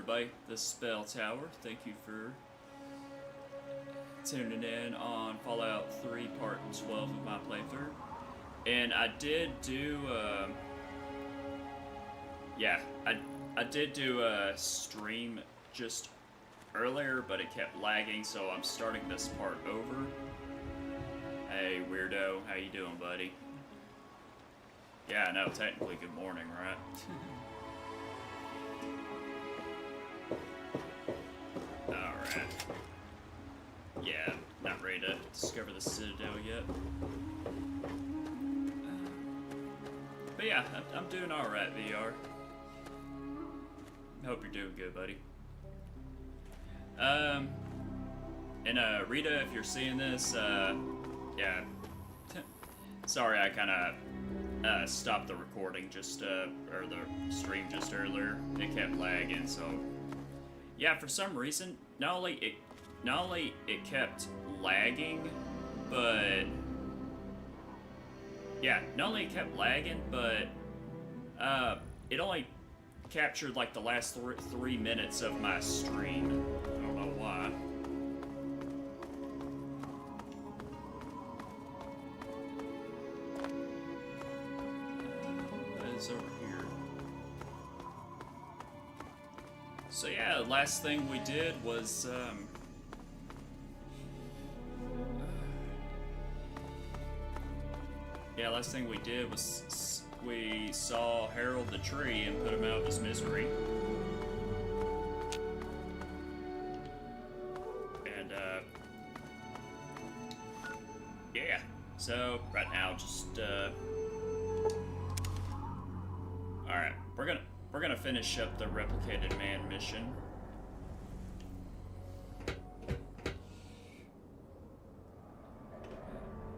everybody, this is Spell Tower. Thank you for tuning in on Fallout 3 Part 12 of my playthrough. And I did do, I did do a stream just earlier, but it kept lagging, so I'm starting this part over. Hey, weirdo, how you doing, buddy? Yeah, no, technically good morning, right? Alright. Yeah, not ready to discover the Citadel yet. But yeah, I'm doing alright, VR. Hope you're doing good, buddy. And Rita, if you're seeing this, yeah. Sorry, I kind of stopped the recording just, or the stream just earlier. It kept lagging, so yeah. For some reason, not only it kept lagging, but yeah, not only it kept lagging, but it only captured like the last 3 minutes of my stream. I don't know why. Over here. So yeah, the last thing we did was we saw Harold the Tree and put him out of his misery. And yeah. So right now, just alright, we're gonna finish up the Replicated Man mission. I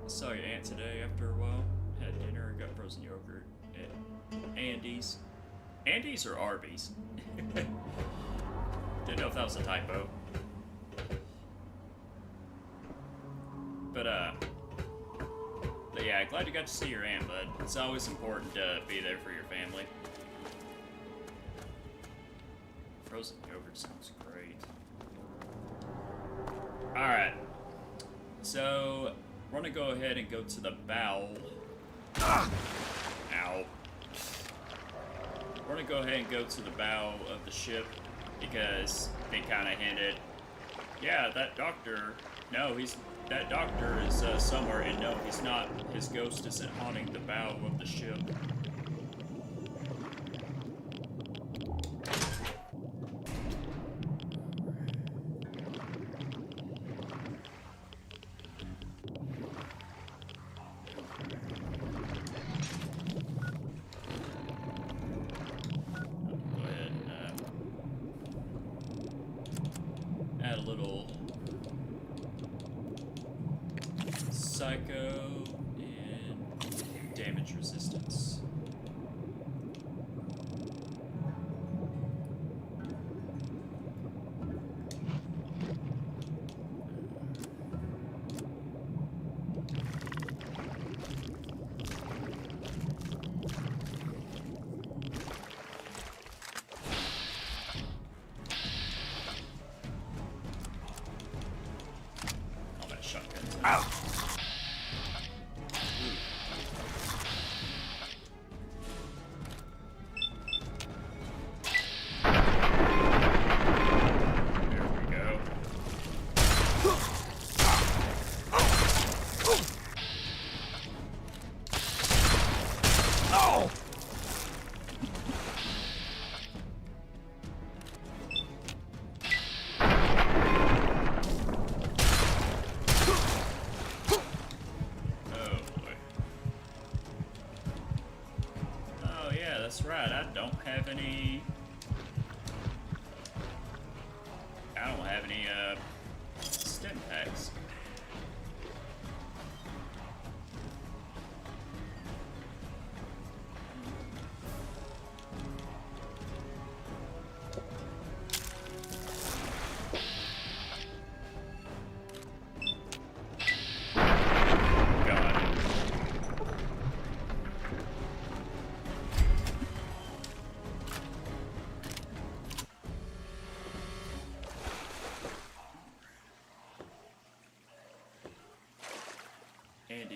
saw your aunt today after a while. Had dinner and got frozen yogurt at Andy's. Andy's or Arby's? Didn't know if that was a typo. But yeah, glad you got to see your aunt, bud. It's always important to be there for your family. Frozen yogurt sounds great. Alright. So, we're gonna go ahead and go to the bow. Ow. We're gonna go ahead and go to the bow of the ship because they kind of hinted, yeah, that doctor, no, that doctor is somewhere, and no, he's not. His ghost isn't haunting the bow of the ship. Add a little psycho and damage resistance. Ow! There we go. Oh! That's right, I don't have any stim packs.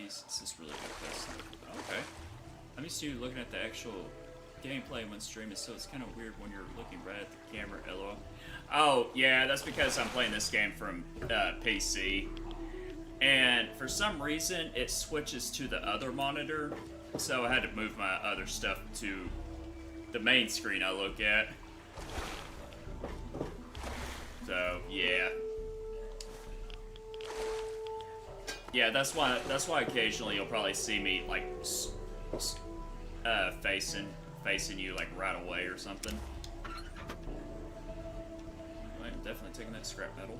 This is really good. This. Okay. I'm used to looking at the actual gameplay when streaming, so it's kind of weird when you're looking right at the camera. LOL. Oh, yeah, that's because I'm playing this game from PC. And for some reason, it switches to the other monitor, so I had to move my other stuff to the main screen I look at. So, yeah. Yeah, that's why occasionally you'll probably see me, like, facing you, like, right away or something. I'm definitely taking that scrap metal.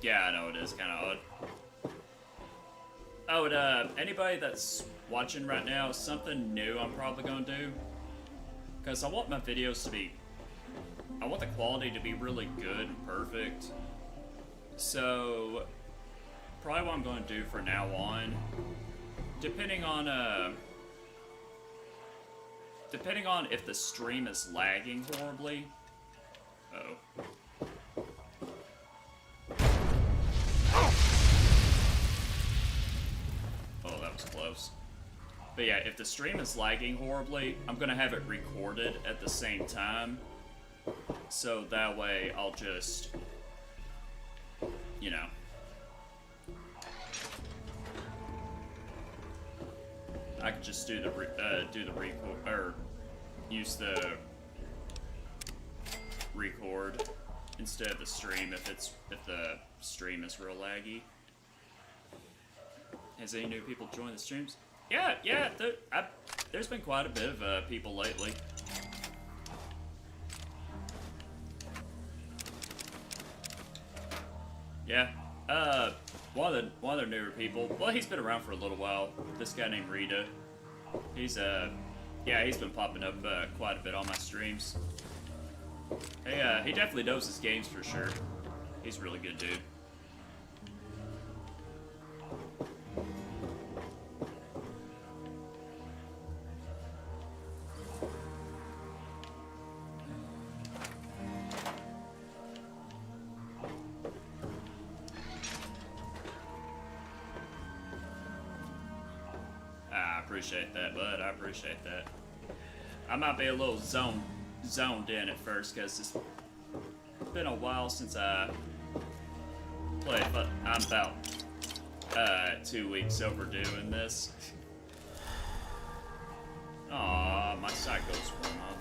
Yeah, I know it is kind of odd. Oh, and anybody that's watching right now, something new I'm probably gonna do, because I want my videos to be, I want the quality to be really good and perfect. So, probably what I'm going to do from now on, depending on if the stream is lagging horribly. Uh-oh. Close. But yeah, if the stream is lagging horribly, I'm gonna have it recorded at the same time. So that way I'll just, you know. I can just do the record, or use the record instead of the stream if the stream is real laggy. Has any new people joined the streams? Yeah, there's been quite a bit of people lately. Yeah, one of the newer people. Well, he's been around for a little while. This guy named Rita. He's he's been popping up quite a bit on my streams. Hey, he definitely knows his games for sure. He's a really good dude. Appreciate that, bud. I appreciate that. I might be a little zoned in at first because it's been a while since I played, but I'm about 2 weeks overdue in this. Aw, my psycho's worn off.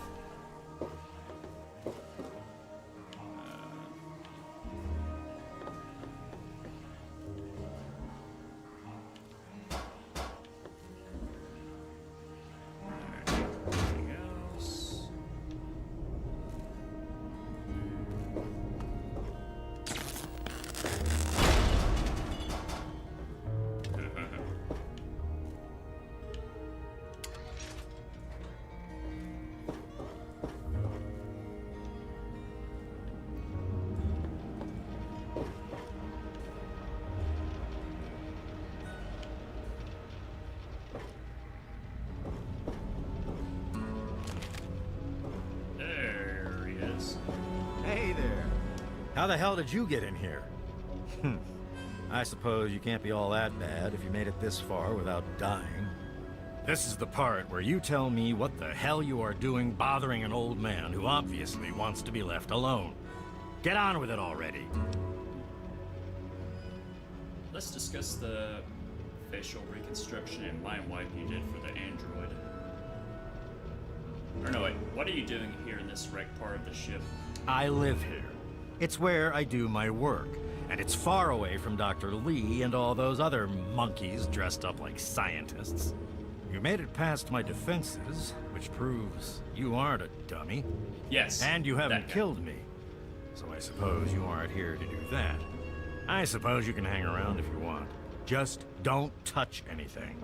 How the hell did you get in here? I suppose you can't be all that bad if you made it this far without dying. This is the part where you tell me what the hell you are doing bothering an old man who obviously wants to be left alone. Get on with it already. Let's discuss the facial reconstruction and mind wipe you did for the android. Or no, wait, what are you doing here in this wrecked part of the ship? I live here. It's where I do my work, and it's far away from Dr. Lee and all those other monkeys dressed up like scientists. You made it past my defenses, which proves you aren't a dummy. Yes. And you haven't that guy. killed me. So I suppose you aren't here to do that. I suppose you can hang around if you want. Just don't touch anything.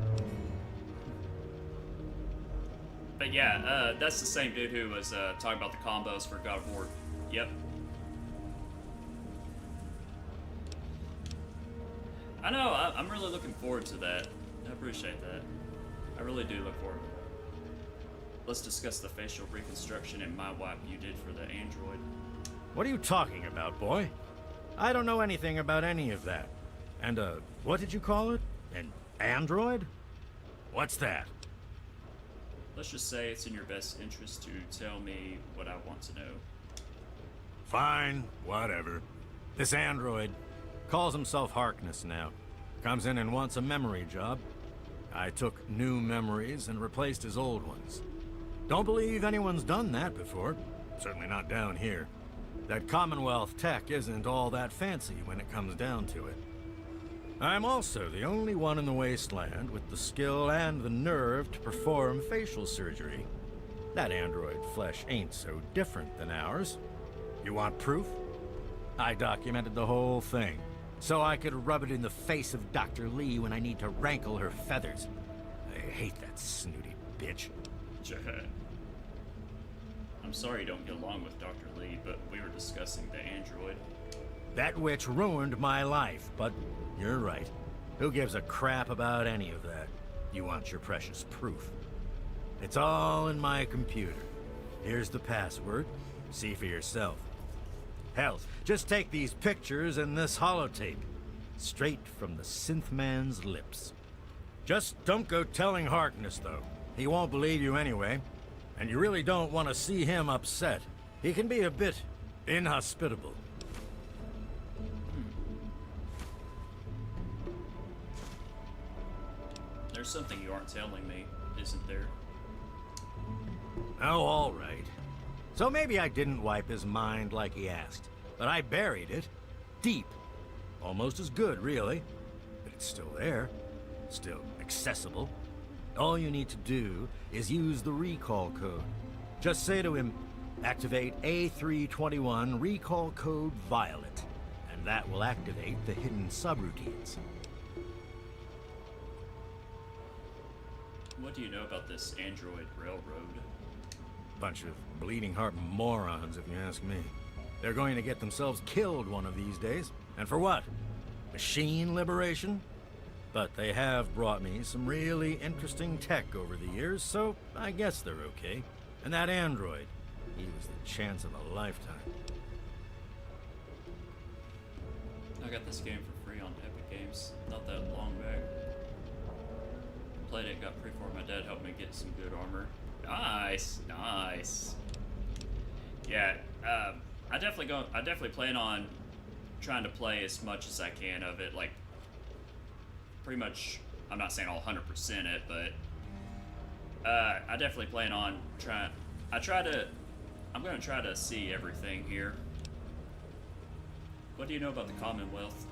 But yeah, that's the same dude who was talking about the combos for God of War. Yep. I know, I'm really looking forward to that. I appreciate that. I really do look forward to that. Let's discuss the facial reconstruction and my wipe you did for the android. What are you talking about, boy? I don't know anything about any of that. And, what did you call it? An android? What's that? Let's just say it's in your best interest to tell me what I want to know. Fine, whatever. This android calls himself Harkness now. Comes in and wants a memory job. I took new memories and replaced his old ones. Don't believe anyone's done that before. Certainly not down here. That Commonwealth tech isn't all that fancy when it comes down to it. I'm also the only one in the wasteland with the skill and the nerve to perform facial surgery. That android flesh ain't so different than ours. You want proof? I documented the whole thing, so I could rub it in the face of Dr. Lee when I need to rankle her feathers. I hate that snooty bitch. I'm sorry you don't get along with Dr. Lee, but we were discussing the android. That witch ruined my life, but you're right. Who gives a crap about any of that? You want your precious proof. It's all in my computer. Here's the password. See for yourself. Hell, just take these pictures and this holotape. Straight from the synth man's lips. Just don't go telling Harkness, though. He won't believe you anyway. And you really don't want to see him upset. He can be a bit inhospitable. There's something you aren't telling me, isn't there? Oh, all right. So maybe I didn't wipe his mind like he asked, but I buried it deep. Almost as good, really. But it's still there, still accessible. All you need to do is use the recall code. Just say to him, activate A321 recall code Violet, and that will activate the hidden subroutines. What do you know about this android railroad? Bunch of bleeding heart morons, if you ask me. They're going to get themselves killed one of these days. And for what? Machine liberation? But they have brought me some really interesting tech over the years, so I guess they're okay. And that android, he was the chance of a lifetime. I got this game for free on Epic Games not that long back. Played it, got pre for my dad helped me get some good armor. Nice, nice. Yeah, I definitely plan on trying to play as much as I can of it. Like, pretty much, I'm not saying I'll 100% it, but I definitely plan on trying. I'm gonna try to see everything here. What do you know about the Commonwealth?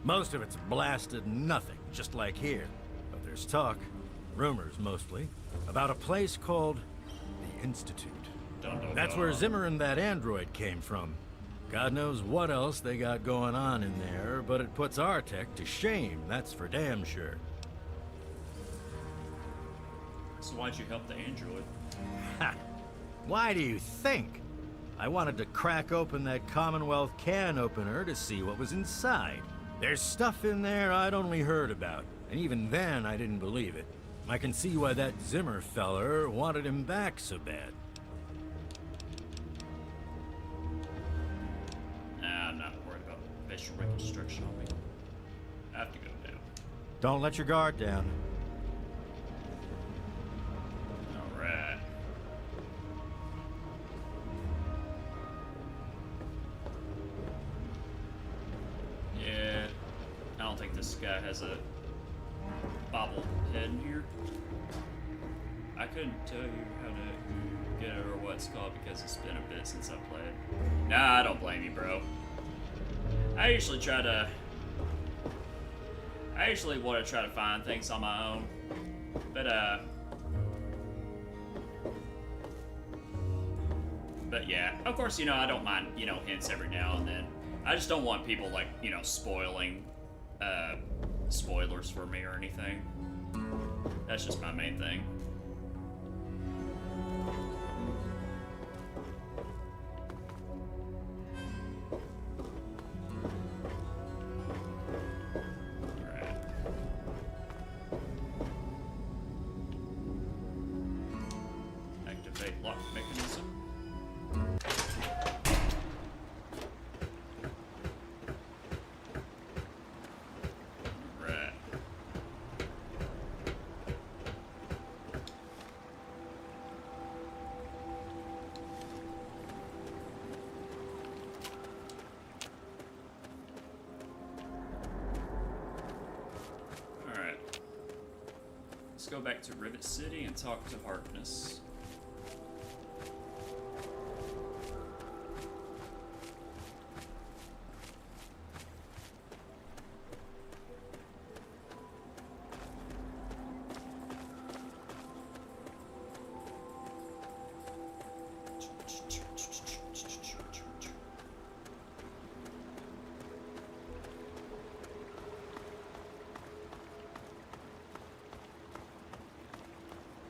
Most of it's blasted nothing, just like here. But there's talk, rumors mostly, about a place called the Institute. Dun, dun, That's dun. where Zimmer and that android came from. God knows what else they got going on in there, but it puts our tech to shame, that's for damn sure. So why'd you help the android? Ha! Why do you think? I wanted to crack open that Commonwealth can opener to see what was inside. There's stuff in there I'd only heard about, and even then I didn't believe it. I can see why that Zimmer feller wanted him back so bad. Nah, I'm not worried about facial reconstruction on me. I have to go now. Don't let your guard down. Alright. Yeah, I don't think this guy has a bobble head in here. I couldn't tell you how to get it or what it's called because it's been a bit since I played. Nah, I don't blame you, bro. I usually want to try to find things on my own, but yeah, of course, you know, I don't mind, you know, hints every now and then. I just don't want people, like, you know, spoiling, spoilers for me or anything. That's just my main thing. Alright. Activate lock mechanism. Let's go back to Rivet City and talk to Harkness.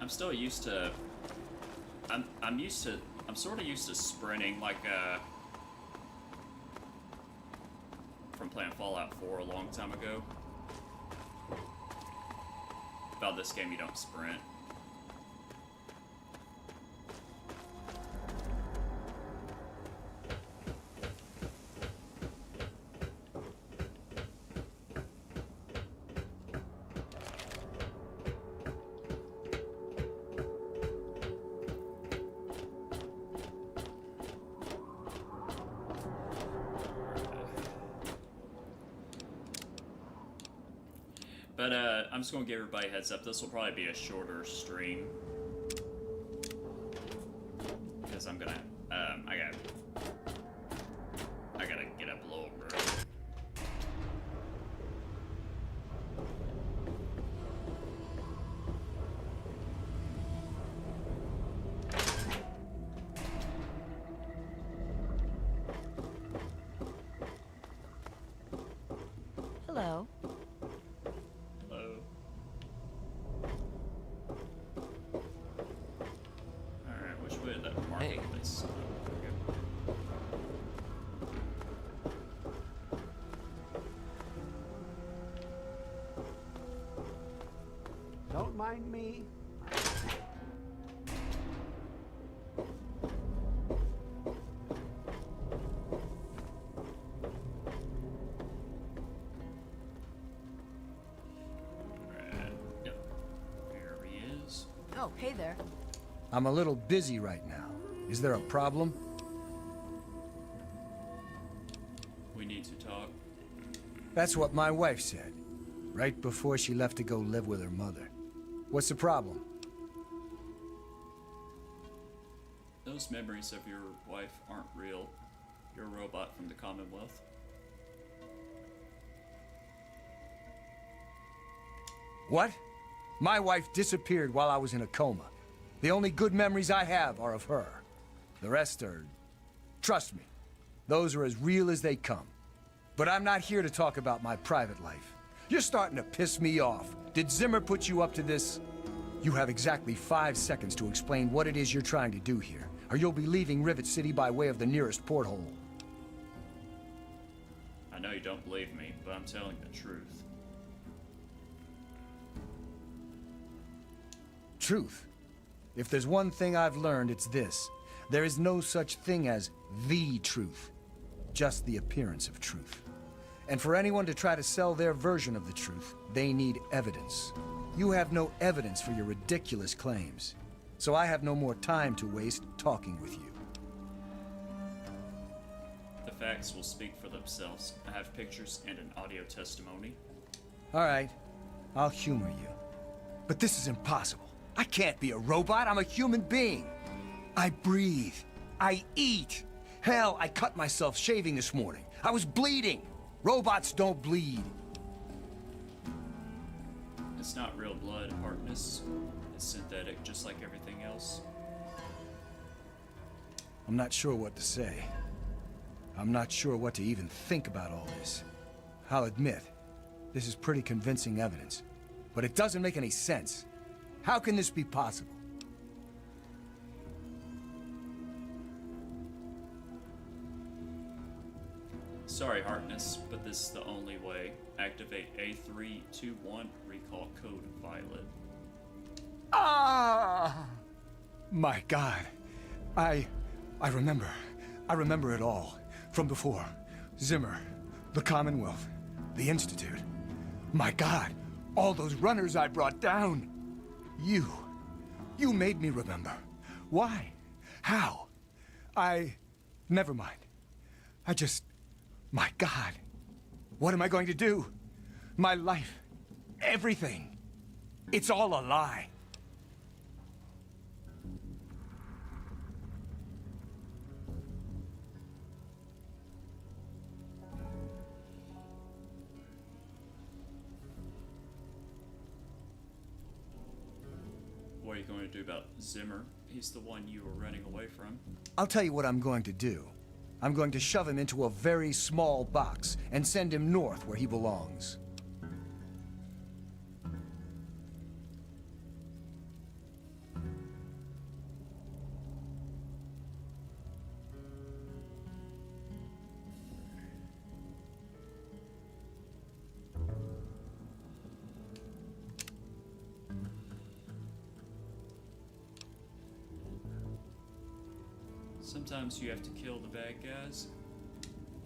I'm still used to. I'm sort of used to sprinting, like from playing Fallout 4 a long time ago. About this game, you don't sprint. But I'm just gonna give everybody a heads up. This will probably be a shorter stream because I'm gonna I gotta get up a little early. Hello. Don't mind me. Yep. There he is. Oh, hey there. I'm a little busy right now. Is there a problem? We need to talk. That's what my wife said, right before she left to go live with her mother. What's the problem? Those memories of your wife aren't real. You're a robot from the Commonwealth. What? My wife disappeared while I was in a coma. The only good memories I have are of her. The rest are... trust me, those are as real as they come. But I'm not here to talk about my private life. You're starting to piss me off. Did Zimmer put you up to this? You have exactly 5 seconds to explain what it is you're trying to do here, or you'll be leaving Rivet City by way of the nearest porthole. I know you don't believe me, but I'm telling the truth. Truth? If there's one thing I've learned, it's this. There is no such thing as the truth. Just the appearance of truth. And for anyone to try to sell their version of the truth, they need evidence. You have no evidence for your ridiculous claims. So I have no more time to waste talking with you. The facts will speak for themselves. I have pictures and an audio testimony. All right, I'll humor you. But this is impossible. I can't be a robot. I'm a human being. I breathe. I eat. Hell, I cut myself shaving this morning. I was bleeding. Robots don't bleed. It's not real blood, Harkness. It's synthetic, just like everything else. I'm not sure what to say. I'm not sure what to even think about all this. I'll admit, this is pretty convincing evidence. But it doesn't make any sense. How can this be possible? Sorry, Harkness, but this is the only way. Activate A321 recall code Violet. Ah! My God. I remember. I remember it all. From before. Zimmer. The Commonwealth. The Institute. My God. All those runners I brought down. You. You made me remember. Why? How? Never mind. My God. What am I going to do? My life. Everything. It's all a lie. What are you going to do about Zimmer? He's the one you were running away from. I'll tell you what I'm going to do. I'm going to shove him into a very small box and send him north where he belongs. Sometimes you have to kill the bad guys.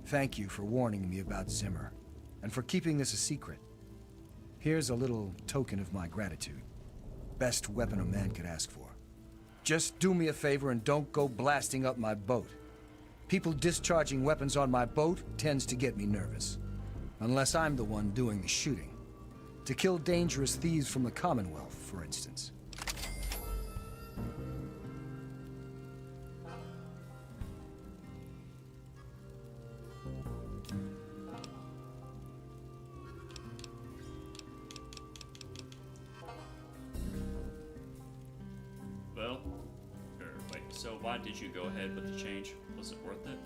Thank you for warning me about Zimmer, and for keeping this a secret. Here's a little token of my gratitude. Best weapon a man could ask for. Just do me a favor and don't go blasting up my boat. People discharging weapons on my boat tends to get me nervous. Unless I'm the one doing the shooting. To kill dangerous thieves from the Commonwealth, for instance. Well, wait, so why did you go ahead with the change? Was it worth it?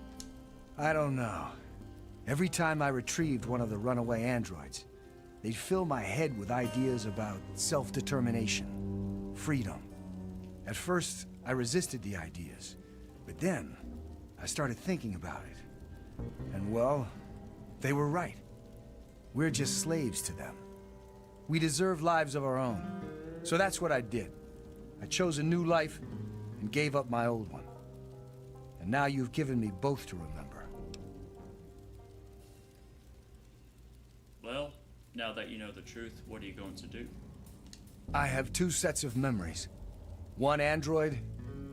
I don't know. Every time I retrieved one of the runaway androids, they'd fill my head with ideas about self-determination, freedom. At first, I resisted the ideas, but then I started thinking about it. And well, they were right. We're just slaves to them. We deserve lives of our own. So that's what I did. I chose a new life and gave up my old one. And now you've given me both to remember. Well, now that you know the truth, what are you going to do? I have two sets of memories. One android,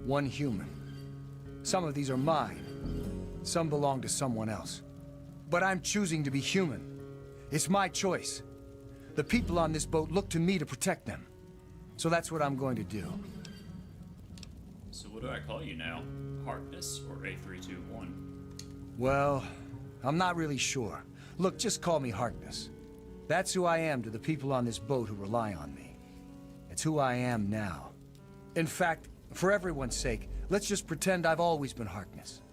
one human. Some of these are mine. Some belong to someone else. But I'm choosing to be human. It's my choice. The people on this boat look to me to protect them. So that's what I'm going to do. So what do I call you now? Harkness or A321? Well, I'm not really sure. Look, just call me Harkness. That's who I am to the people on this boat who rely on me. It's who I am now. In fact, for everyone's sake, let's just pretend I've always been Harkness.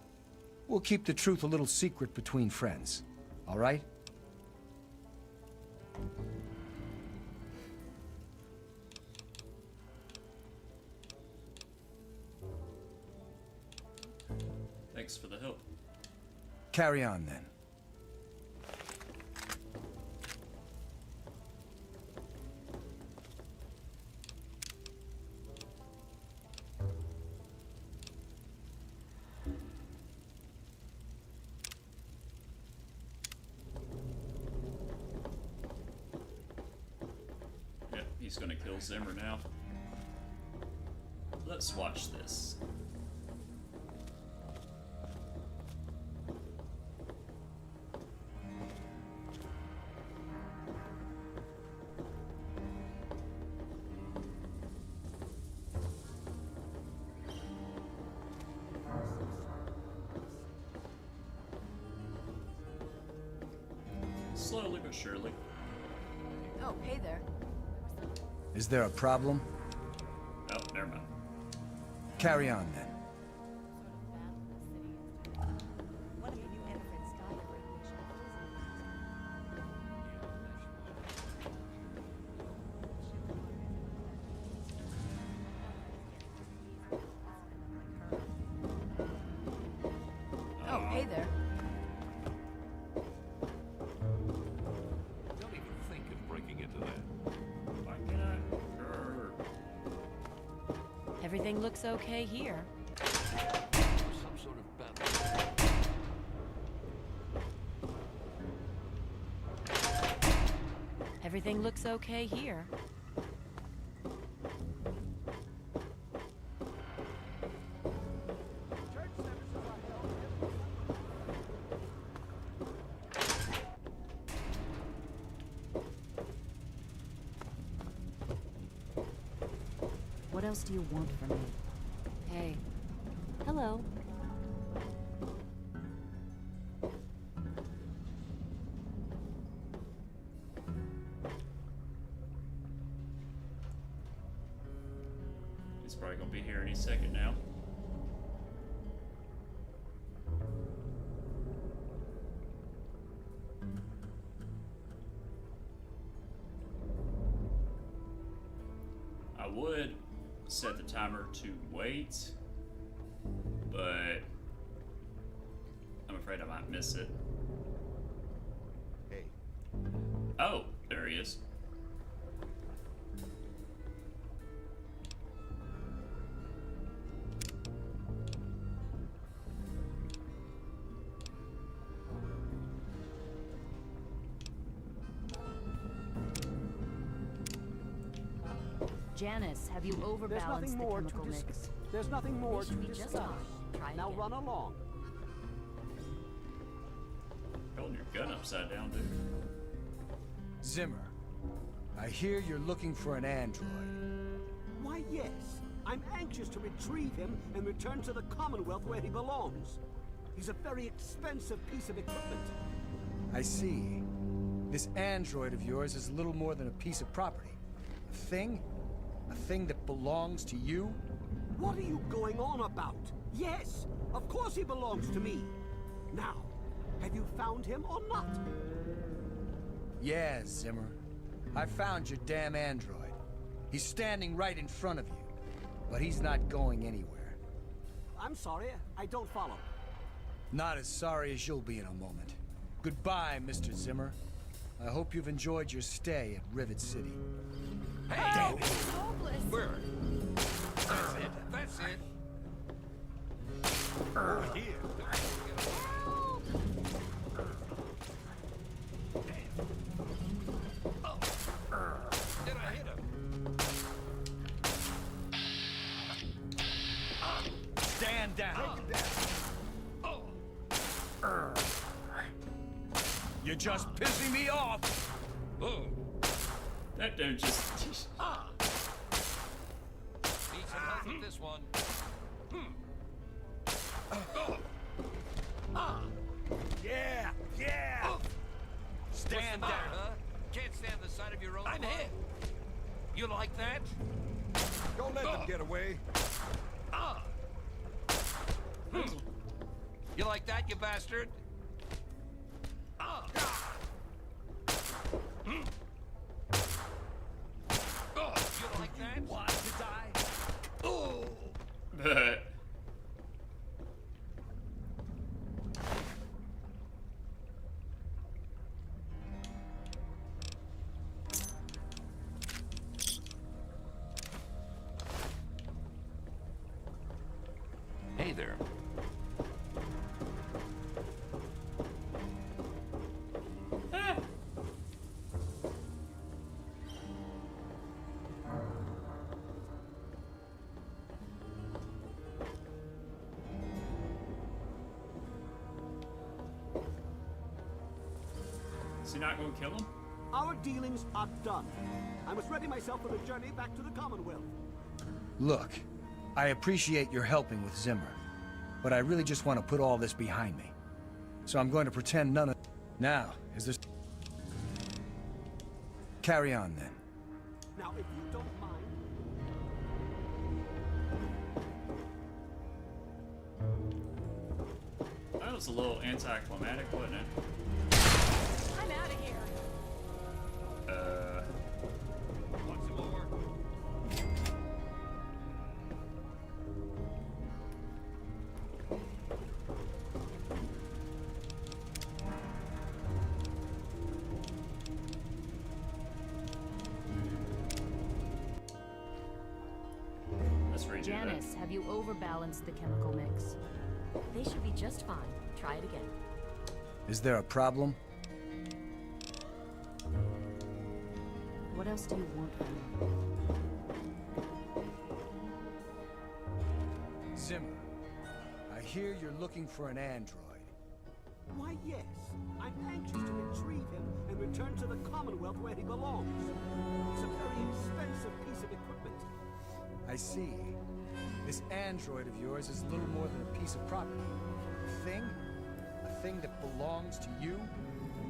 We'll keep the truth a little secret between friends. All right? Thanks for the help. Carry on, then. Yep, he's gonna kill Zimmer now. Let's watch this. Slowly but surely. Oh, hey there. Is there a problem? Oh, never mind. Carry on, then. Oh, hey there. Don't even think of breaking into that. Why can I? Everything looks okay here. Some sort of battle. Everything looks okay here. What else do you want from me? Hey. Hello. He's probably gonna be here any second now. I would set the timer to wait, but I'm afraid I might miss it. Hey, Oh, there he is. Janice, have you There's overbalanced nothing the more to chemical discuss. mix? There's nothing more This to should be just discuss. fine. Try Now again. run along. Holding your gun upside down, dude. Zimmer, I hear you're looking for an android. Why, yes. I'm anxious to retrieve him and return to the Commonwealth where he belongs. He's a very expensive piece of equipment. I see. This android of yours is little more than a piece of property. A thing? A thing that belongs to you? What are you going on about? Yes, of course he belongs to me. Now, have you found him or not? Yeah, Zimmer. I found your damn android. He's standing right in front of you. But he's not going anywhere. I'm sorry, I don't follow. Not as sorry as you'll be in a moment. Goodbye, Mr. Zimmer. I hope you've enjoyed your stay at Rivet City. Hey! Damn it. Where? That's it. That's it. over here. Did I hit him? Stand down. You're just pissing me off. Oh. That dude just. Need some help with this one. Yeah, yeah. Stand What's the matter, down. huh? Can't stand the sight of your own blood? Hit. You like that? Don't let them get away. You like that, you bastard? You like that? Want to die? Oh. But Hey there. ah. Is he not going to kill him? Our dealings are done. I must ready myself for the journey back to the Commonwealth. Look, I appreciate your helping with Zimmer, but I really just want to put all this behind me. So I'm going to pretend none of... Now, is there... Carry on, then. Now, if you don't mind... That was a little anticlimactic, wasn't it? I'm out of here. Want some more? Let's redo that. Janice, have you overbalanced the chemical mix? They should be just fine. Try it again. Is there a problem? What else do you want from me? Zimmer, I hear you're looking for an android. Why, yes. I'm anxious to retrieve him and return to the Commonwealth where he belongs. It's a very expensive piece of equipment. I see. This android of yours is little more than a piece of property. A thing? A thing that belongs to you?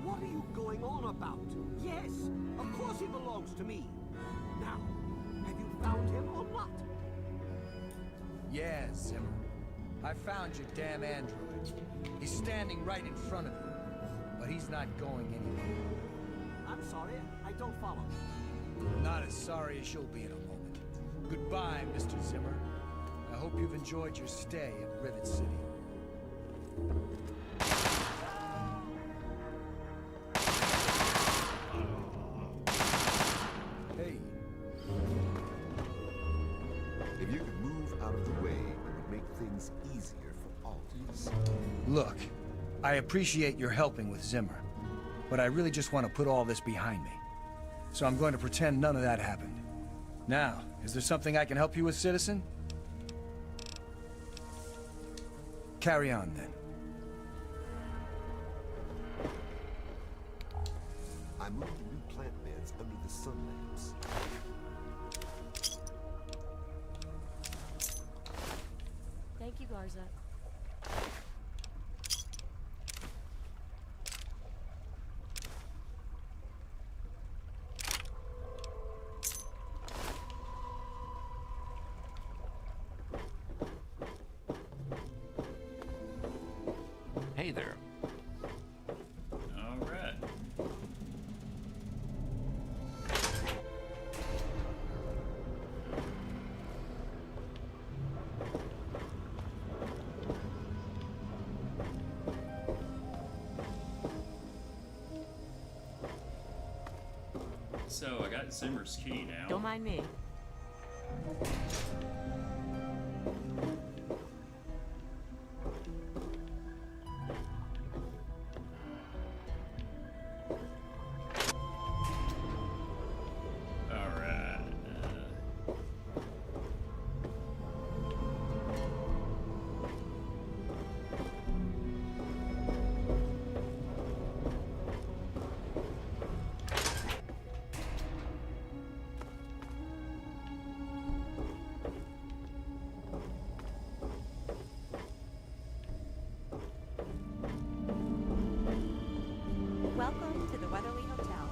What are you going on about? Yes, of course he belongs to me. Now, have you found him or not? Yeah, Zimmer. I found your damn android. He's standing right in front of you. But he's not going anywhere. I'm sorry, I don't follow. Not as sorry as you'll be in a moment. Goodbye, Mr. Zimmer. I hope you've enjoyed your stay at Rivet City. Hey, If you could move out of the way, it would make things easier for all of us. look, I appreciate your helping with Zimmer, but I really just want to put all this behind me. So I'm going to pretend none of that happened. Now, is there something I can help you with, citizen? Carry on, then. I moved the new plant beds under the sun lamps. Thank you, Garza. Hey there. All right. So I got Zimmer's key now. Don't mind me. All right. Welcome to the Weatherly Hotel.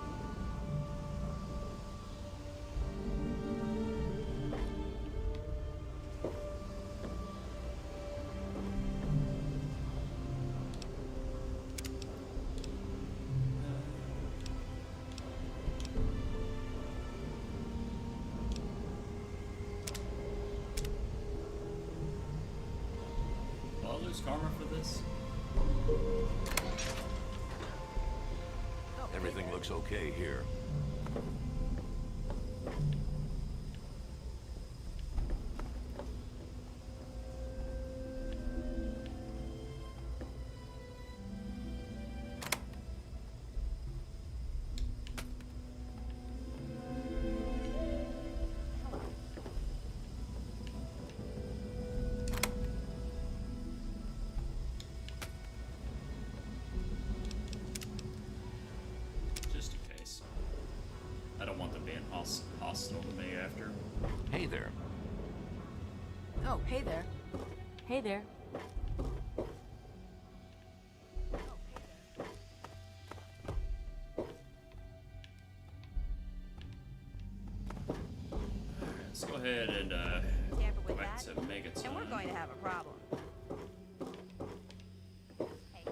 Will I lose karma for this? Everything looks okay here. Just in case. I don't want them being hostile to me after. Hey there. Oh, hey there. Hey there. go ahead and Tamper go with back that, to Megaton. and we're going to have a problem. Hey.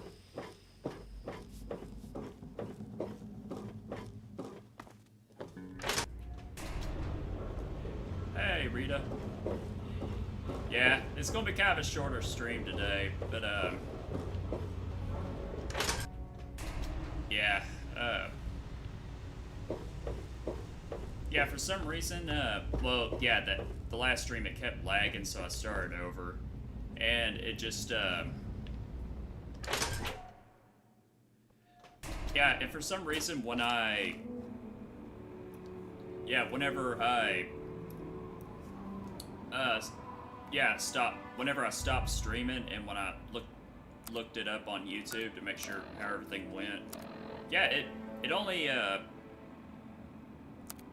Hey, Rita. Yeah, it's gonna be kind of a shorter stream today, but yeah, yeah, for some reason, well, yeah, the last stream it kept lagging, so I started over, and it just, yeah, and for some reason when whenever I, whenever I stopped streaming and when I looked it up on YouTube to make sure how everything went, yeah, it only,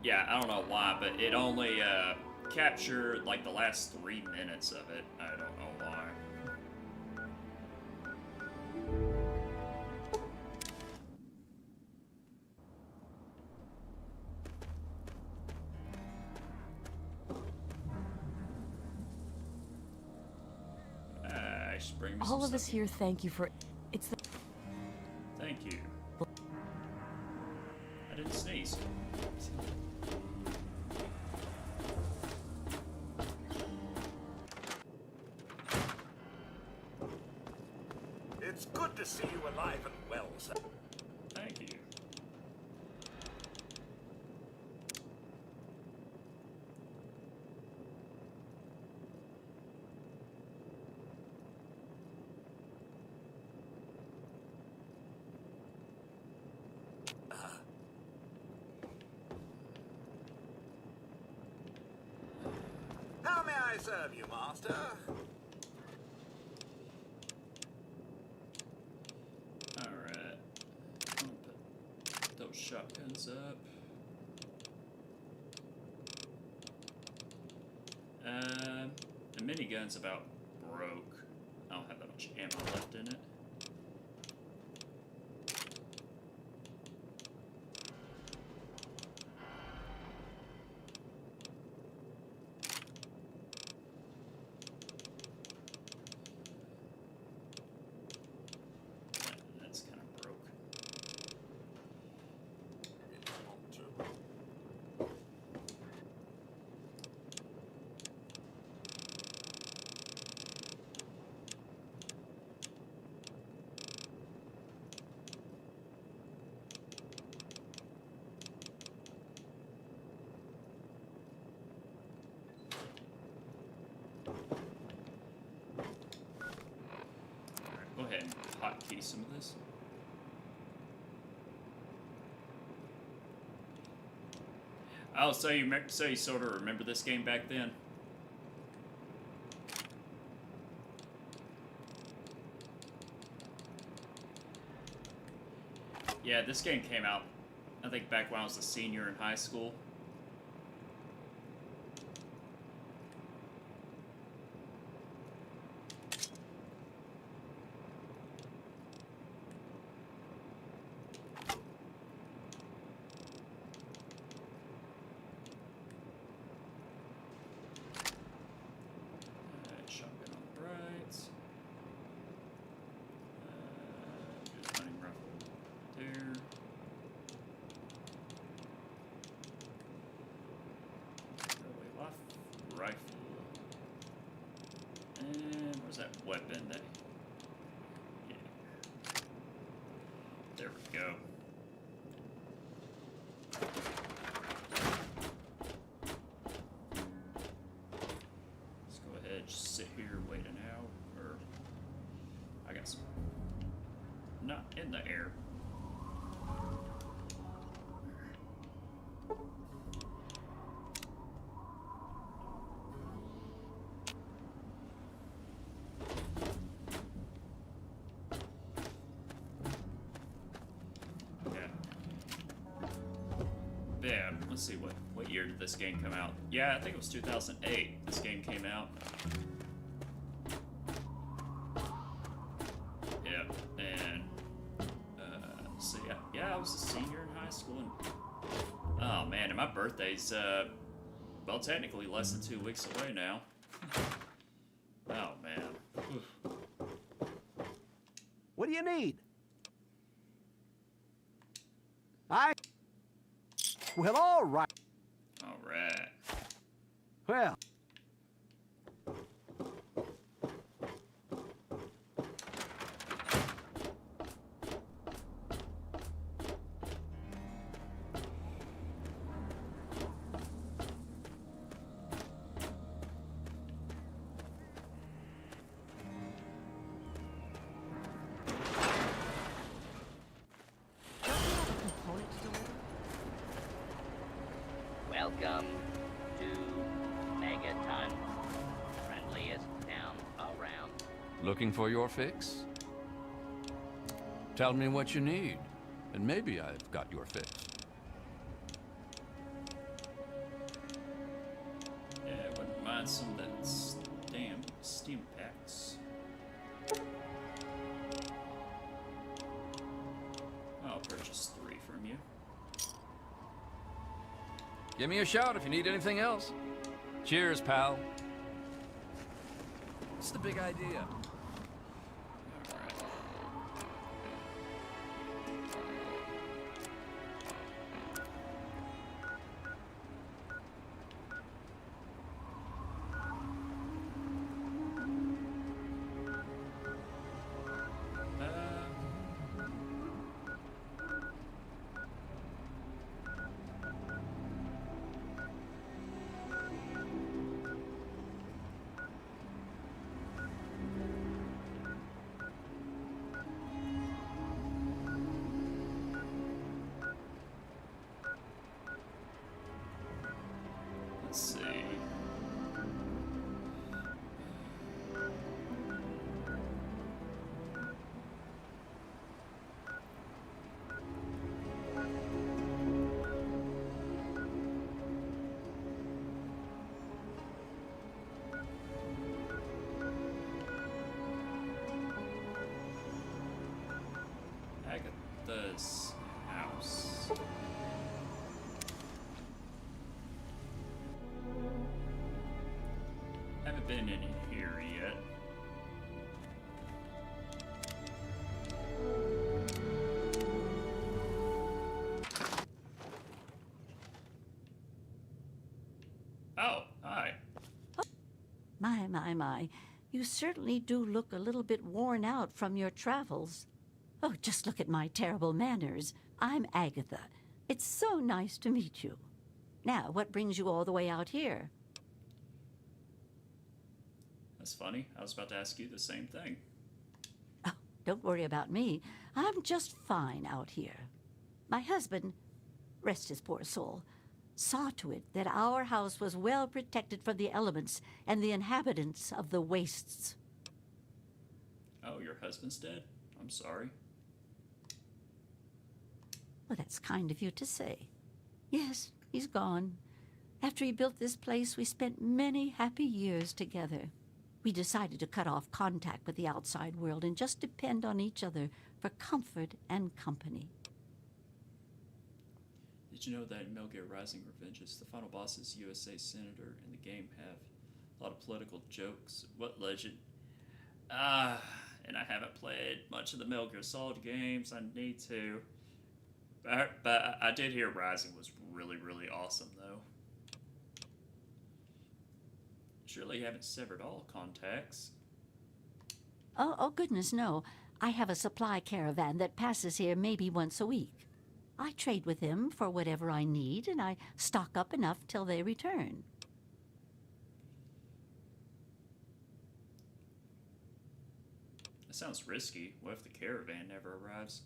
yeah, I don't know why, but it only, captured, like, the last 3 minutes of it. I don't know why. I should bring me some All of us stuff. here thank you for... It's the... Thank you. I didn't sneeze. It's good to see you alive and well, sir. Thank you. How may I serve you, master? Alright. I'm gonna put those shotguns up. The minigun's about broke. I don't have that much ammo left in it. That's kind of broke. Alright, go ahead and hotkey some of this. Oh, so you sort of remember this game back then? Yeah, this game came out, I think, back when I was a senior in high school. Shotgun on the right. Just hunting rifle there. Throwaway rifle. And where's that weapon that? Yeah. There we go. Let's go ahead, just sit here, wait an hour, or I got some, not in the air. Yeah, let's see, what year did this game come out? Yeah, I think it was 2008 this game came out. Yeah, and so yeah, I was a senior in high school, and oh man, and my birthday's Well, technically less than 2 weeks away now. Oh, man. Oof. What do you need? Well, all right. All right. Well. Welcome to Megaton. Friendliest town around. Looking for your fix? Tell me what you need, and maybe I've got your fix. Yeah, I wouldn't mind some of that damn Steam packs. I'll purchase 3 from you. Give me a shout if you need anything else. Cheers, pal. What's the big idea? Let's see. Agatha's house. Haven't been in here yet. Oh, hi. My. You certainly do look a little bit worn out from your travels. Oh, just look at my terrible manners. I'm Agatha. It's so nice to meet you. Now, what brings you all the way out here? That's funny. I was about to ask you the same thing. Oh, don't worry about me. I'm just fine out here. My husband, rest his poor soul, saw to it that our house was well protected from the elements and the inhabitants of the wastes. Oh, your husband's dead? I'm sorry. Well, that's kind of you to say. Yes, he's gone. After he built this place, we spent many happy years together. We decided to cut off contact with the outside world and just depend on each other for comfort and company. Did you know that in Metal Gear Rising: Revengeance, the final boss's USA senator in the game have a lot of political jokes? What legend? And I haven't played much of the Metal Gear Solid games. I need to. But I did hear Rising was really, really awesome, though. Surely you haven't severed all contacts. Oh, goodness, no. I have a supply caravan that passes here maybe once a week. I trade with them for whatever I need, and I stock up enough till they return. That sounds risky. What if the caravan never arrives?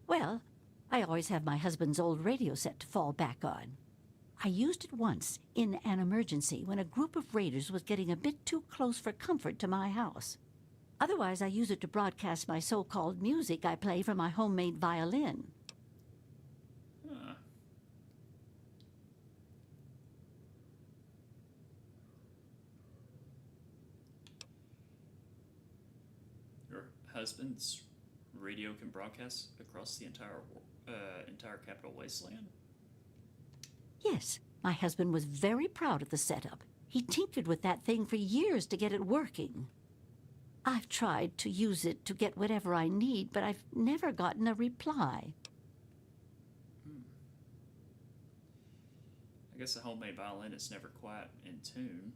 Well, I always have my husband's old radio set to fall back on. I used it once in an emergency when a group of raiders was getting a bit too close for comfort to my house. Otherwise, I use it to broadcast my so-called music I play from my homemade violin. Huh. Your husband's radio can broadcast across the entire capital wasteland? Yes, My husband was very proud of the setup. He tinkered with that thing for years to get it working. I've tried to use it to get whatever I need, but I've never gotten a reply. I guess a homemade violin is never quite in tune.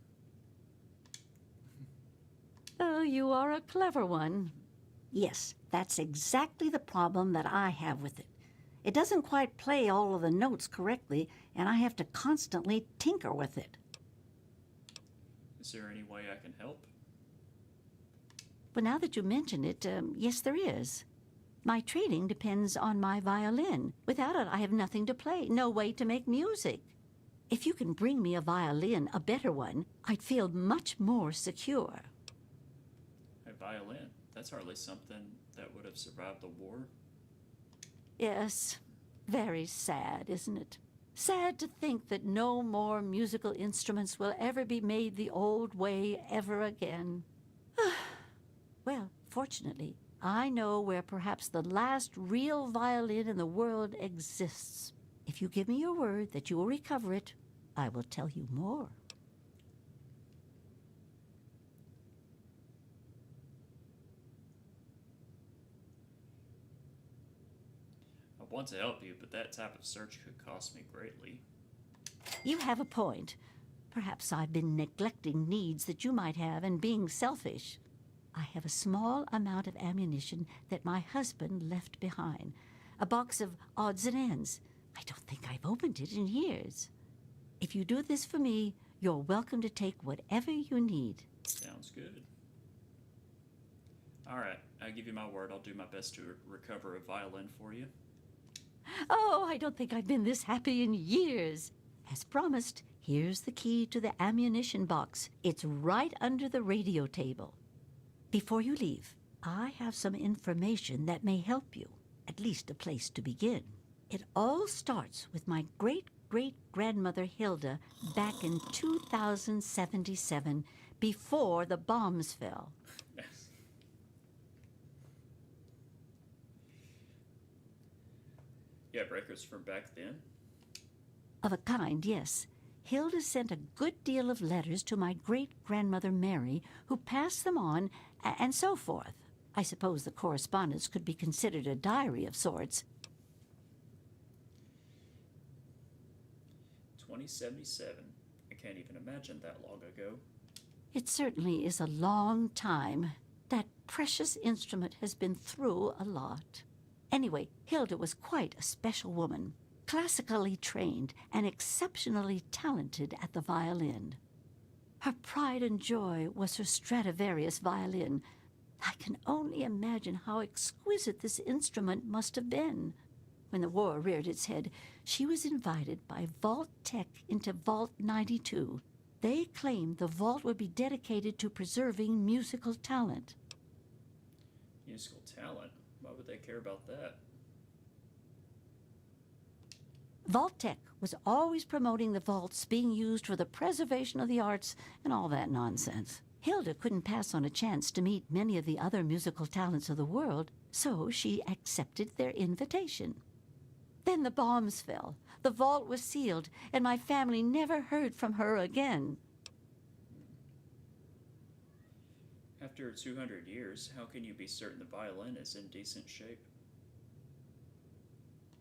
Oh, you are a clever one. Yes, that's exactly the problem that I have with it. It doesn't quite play all of the notes correctly, and I have to constantly tinker with it. Is there any way I can help? But now that you mention it, yes, there is. My training depends on my violin. Without it, I have nothing to play, no way to make music. If you can bring me a violin, a better one, I'd feel much more secure. A violin? That's hardly something that would have survived the war. Yes, very sad, isn't it? Sad to think that no more musical instruments will ever be made the old way ever again. Well, fortunately, I know where perhaps the last real violin in the world exists. If you give me your word that you will recover it, I will tell you more. I want to help you, but that type of search could cost me greatly. You have a point. Perhaps I've been neglecting needs that you might have and being selfish. I have a small amount of ammunition that my husband left behind. A box of odds and ends. I don't think I've opened it in years. If you do this for me, you're welcome to take whatever you need. Sounds good. Alright, I give you my word. I'll do my best to recover a violin for you. Oh, I don't think I've been this happy in years. As promised, here's the key to the ammunition box. It's right under the radio table. Before you leave, I have some information that may help you, at least a place to begin. It all starts with my great-great-grandmother Hilda back in 2077, before the bombs fell. Yes. Yeah, records from back then. Of a kind, yes. Hilda sent a good deal of letters to my great-grandmother Mary, who passed them on, and so forth. I suppose the correspondence could be considered a diary of sorts. 2077. I can't even imagine that long ago. It certainly is a long time. That precious instrument has been through a lot. Anyway, Hilda was quite a special woman, classically trained and exceptionally talented at the violin. Her pride and joy was her Stradivarius violin. I can only imagine how exquisite this instrument must have been. When the war reared its head, she was invited by Vault Tech into Vault 92. They claimed the vault would be dedicated to preserving musical talent. Musical talent? Why would they care about that? Vault Tech was always promoting the vaults being used for the preservation of the arts and all that nonsense. Hilda couldn't pass on a chance to meet many of the other musical talents of the world, so she accepted their invitation. Then the bombs fell, the vault was sealed, and my family never heard from her again. After 200 years, how can you be certain the violin is in decent shape?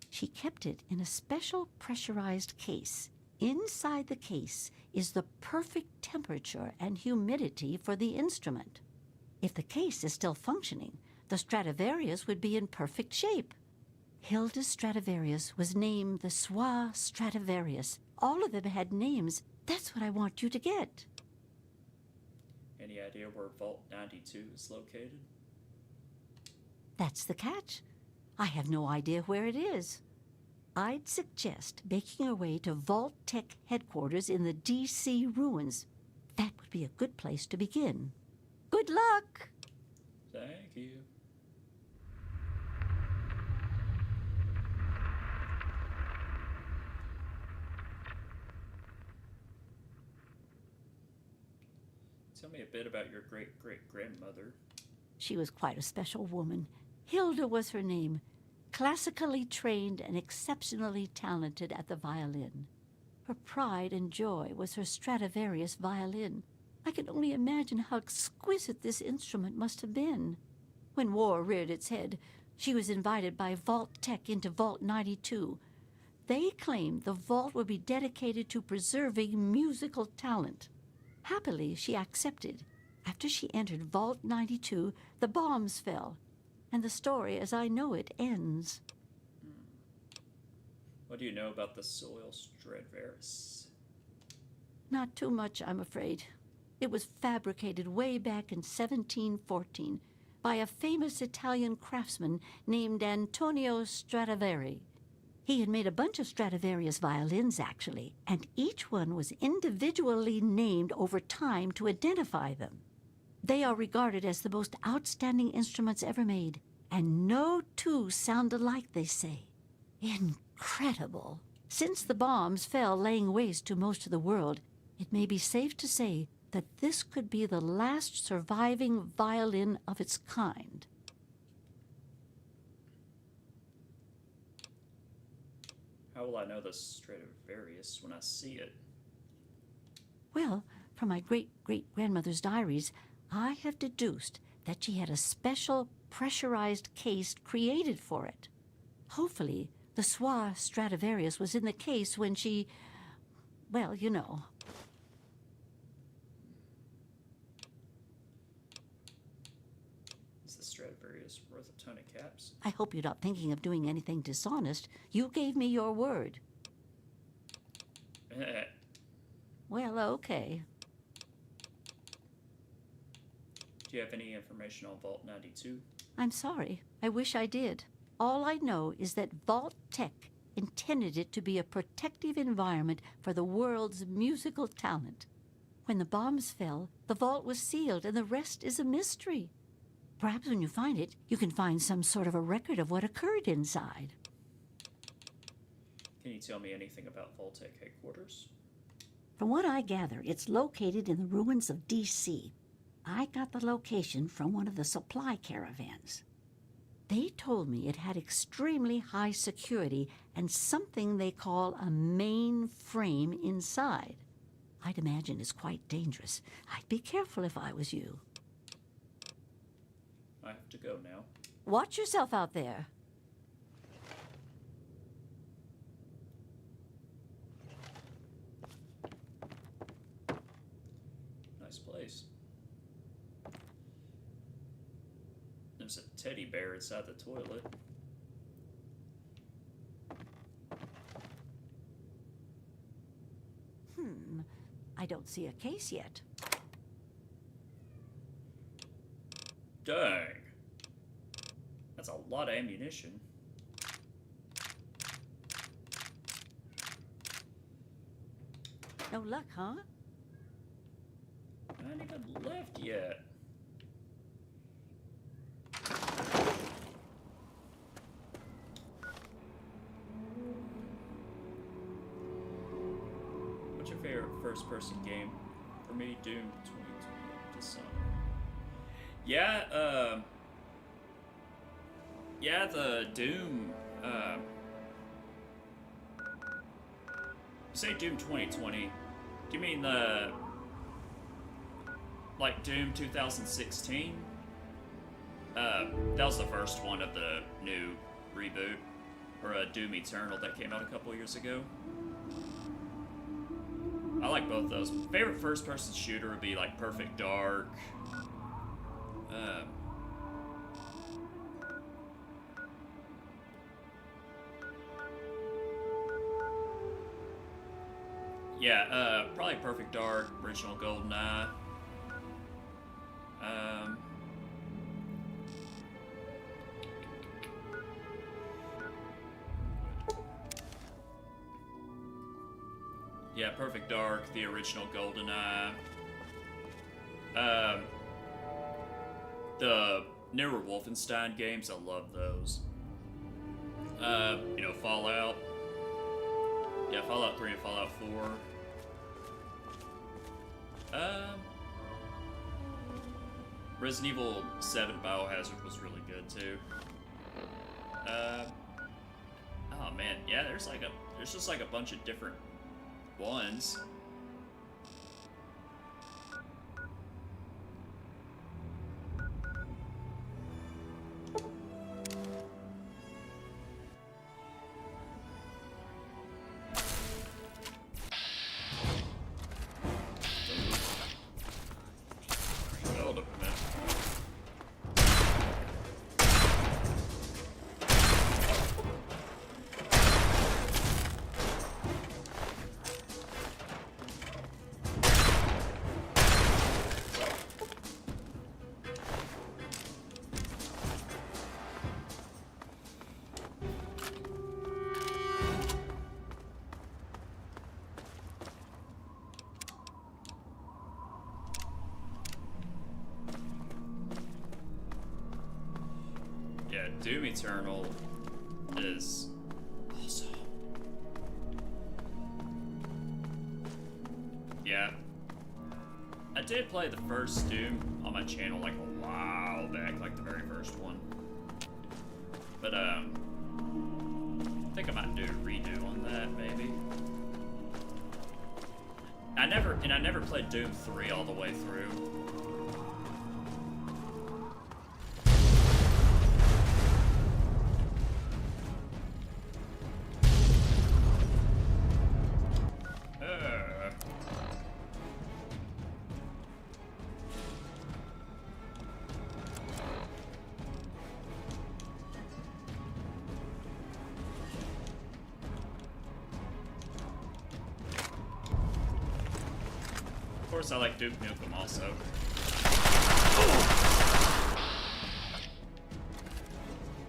She kept it in a special pressurized case. Inside the case is the perfect temperature and humidity for the instrument. If the case is still functioning, the Stradivarius would be in perfect shape. Hilda's Stradivarius was named the Swa Stradivarius. All of them had names. That's what I want you to get. Any idea where Vault 92 is located? That's the catch. I have no idea where it is. I'd suggest making your way to Vault Tech headquarters in the D.C. ruins. That would be a good place to begin. Good luck! Thank you. Tell me a bit about your great-great-grandmother. She was quite a special woman. Hilda was her name. Classically trained and exceptionally talented at the violin. Her pride and joy was her Stradivarius violin. I can only imagine how exquisite this instrument must have been. When war reared its head, she was invited by Vault Tech into Vault 92. They claimed the vault would be dedicated to preserving musical talent. Happily, she accepted. After she entered Vault 92, the bombs fell, and the story as I know it ends. What do you know about the soil Stradivarius? Not too much, I'm afraid. It was fabricated way back in 1714 by a famous Italian craftsman named Antonio Stradivari. He had made a bunch of Stradivarius violins, actually, and each one was individually named over time to identify them. They are regarded as the most outstanding instruments ever made, and no two sound alike, they say. Incredible. Since the bombs fell laying waste to most of the world, it may be safe to say that this could be the last surviving violin of its kind. How will I know the Stradivarius when I see it? Well, from my great-great-grandmother's diaries, I have deduced that she had a special pressurized case created for it. Hopefully, the Soir Stradivarius was in the case when she... well, you know. Is the Stradivarius worth a ton of caps? I hope you're not thinking of doing anything dishonest. You gave me your word. Well, okay. Do you have any information on Vault 92? I'm sorry. I wish I did. All I know is that Vault Tech intended it to be a protective environment for the world's musical talent. When the bombs fell, the vault was sealed, and the rest is a mystery. Perhaps when you find it, you can find some sort of a record of what occurred inside. Can you tell me anything about Vault Tech headquarters? From what I gather, it's located in the ruins of D.C. I got the location from one of the supply caravans. They told me it had extremely high security and something they call a mainframe inside. I'd imagine it's quite dangerous. I'd be careful if I was you. I have to go now. Watch yourself out there. Nice place. There's a teddy bear inside the toilet. I don't see a case yet. Dang. That's a lot of ammunition. No luck, huh? I ain't even left yet. What's your favorite first-person game? For me, Doom 2020 Dishonor. Yeah, yeah, the Doom, you say Doom 2020, do you mean the, like, Doom 2016? That was the first one of the new reboot, or Doom Eternal that came out a couple years ago. I like both those. Favorite first-person shooter would be, like, Perfect Dark. Yeah, probably Perfect Dark, original GoldenEye. Yeah, Perfect Dark, the original GoldenEye. The newer Wolfenstein games, I love those. You know, Fallout. Yeah, Fallout 3 and Fallout 4. Resident Evil 7 Biohazard was really good too. Oh man, yeah, there's just like a bunch of different ones. Hold up a minute. Yeah, Doom Eternal is awesome. Yeah. I did play the first Doom on my channel like a while back, like the very first one. But I think I might do a redo on that, maybe. I never played Doom 3 all the way through. Of course, I like Duke Nukem also.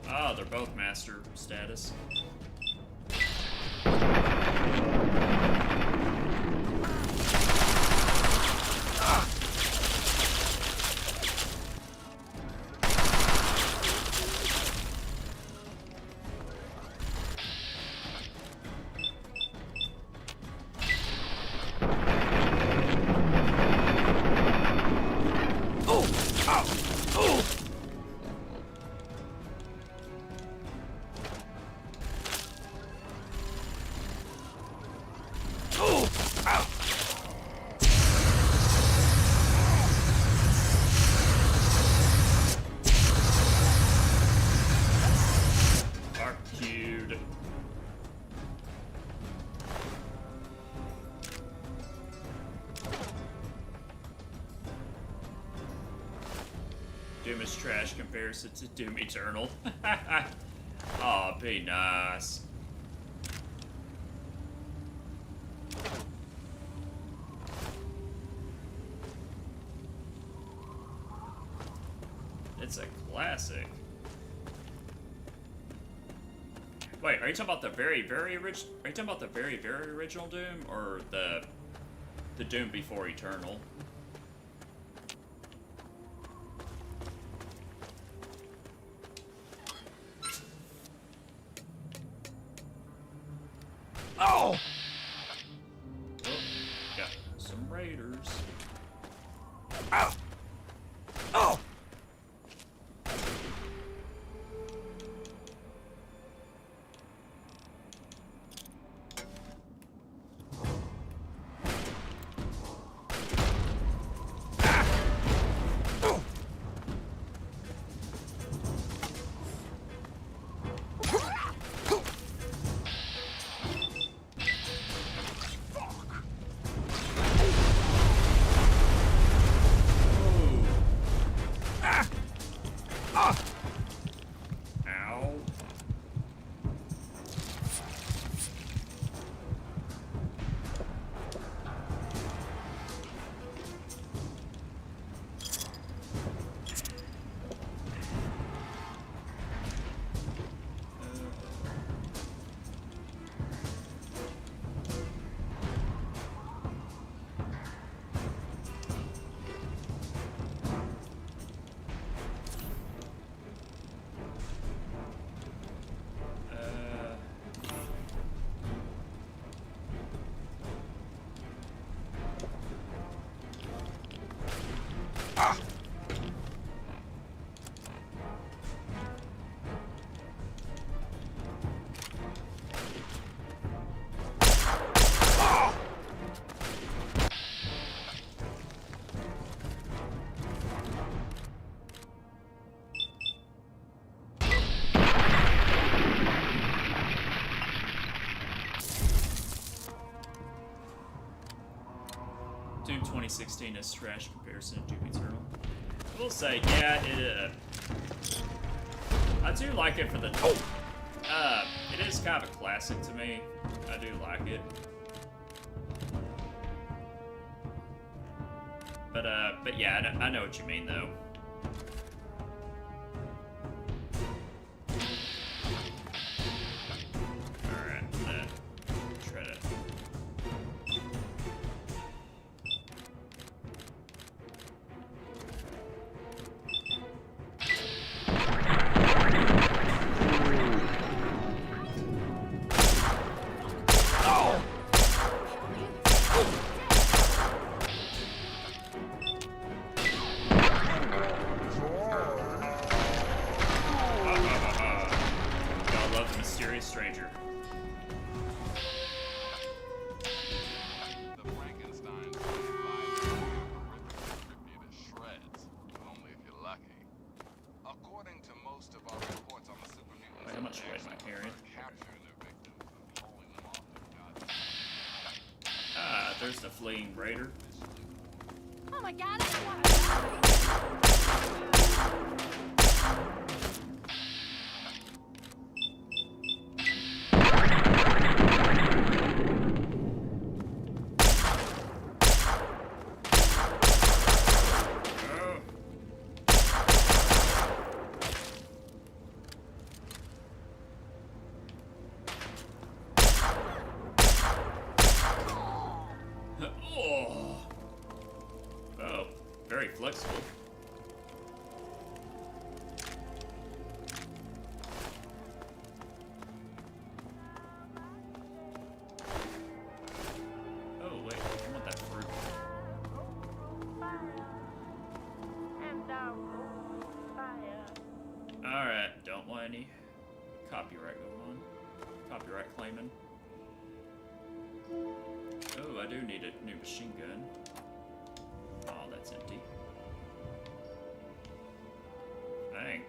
Oh, they're both master status. Cute. Doom is trash comparison to Doom Eternal. Aw, be nice. It's a classic. Wait, are you talking about the very original? Are you talking about the very original Doom, or the Doom before Eternal? Oh! Oh, got some raiders. Ow! Oh! Doom 2016 is trash comparison to Doom Eternal. I will say, yeah, I do like it for the... it is kind of a classic to me. I do like it. But yeah, I know what you mean, though. Alright, try to... Gotta love the mysterious stranger. The Frankenstein's lives will rip you to shreds, but only if you're lucky. According to most of our reports on the super mutants, Wait, how much weight am I carrying? capturing their victims and hauling them off to God. Ah, there's the fleeing raider. Oh my god, Oh, very flexible. Oh wait, I want that fruit. Alright, don't want any copyright going on. Copyright claiming. Oh, I do need a new machine gun. Oh, that's empty. Dang.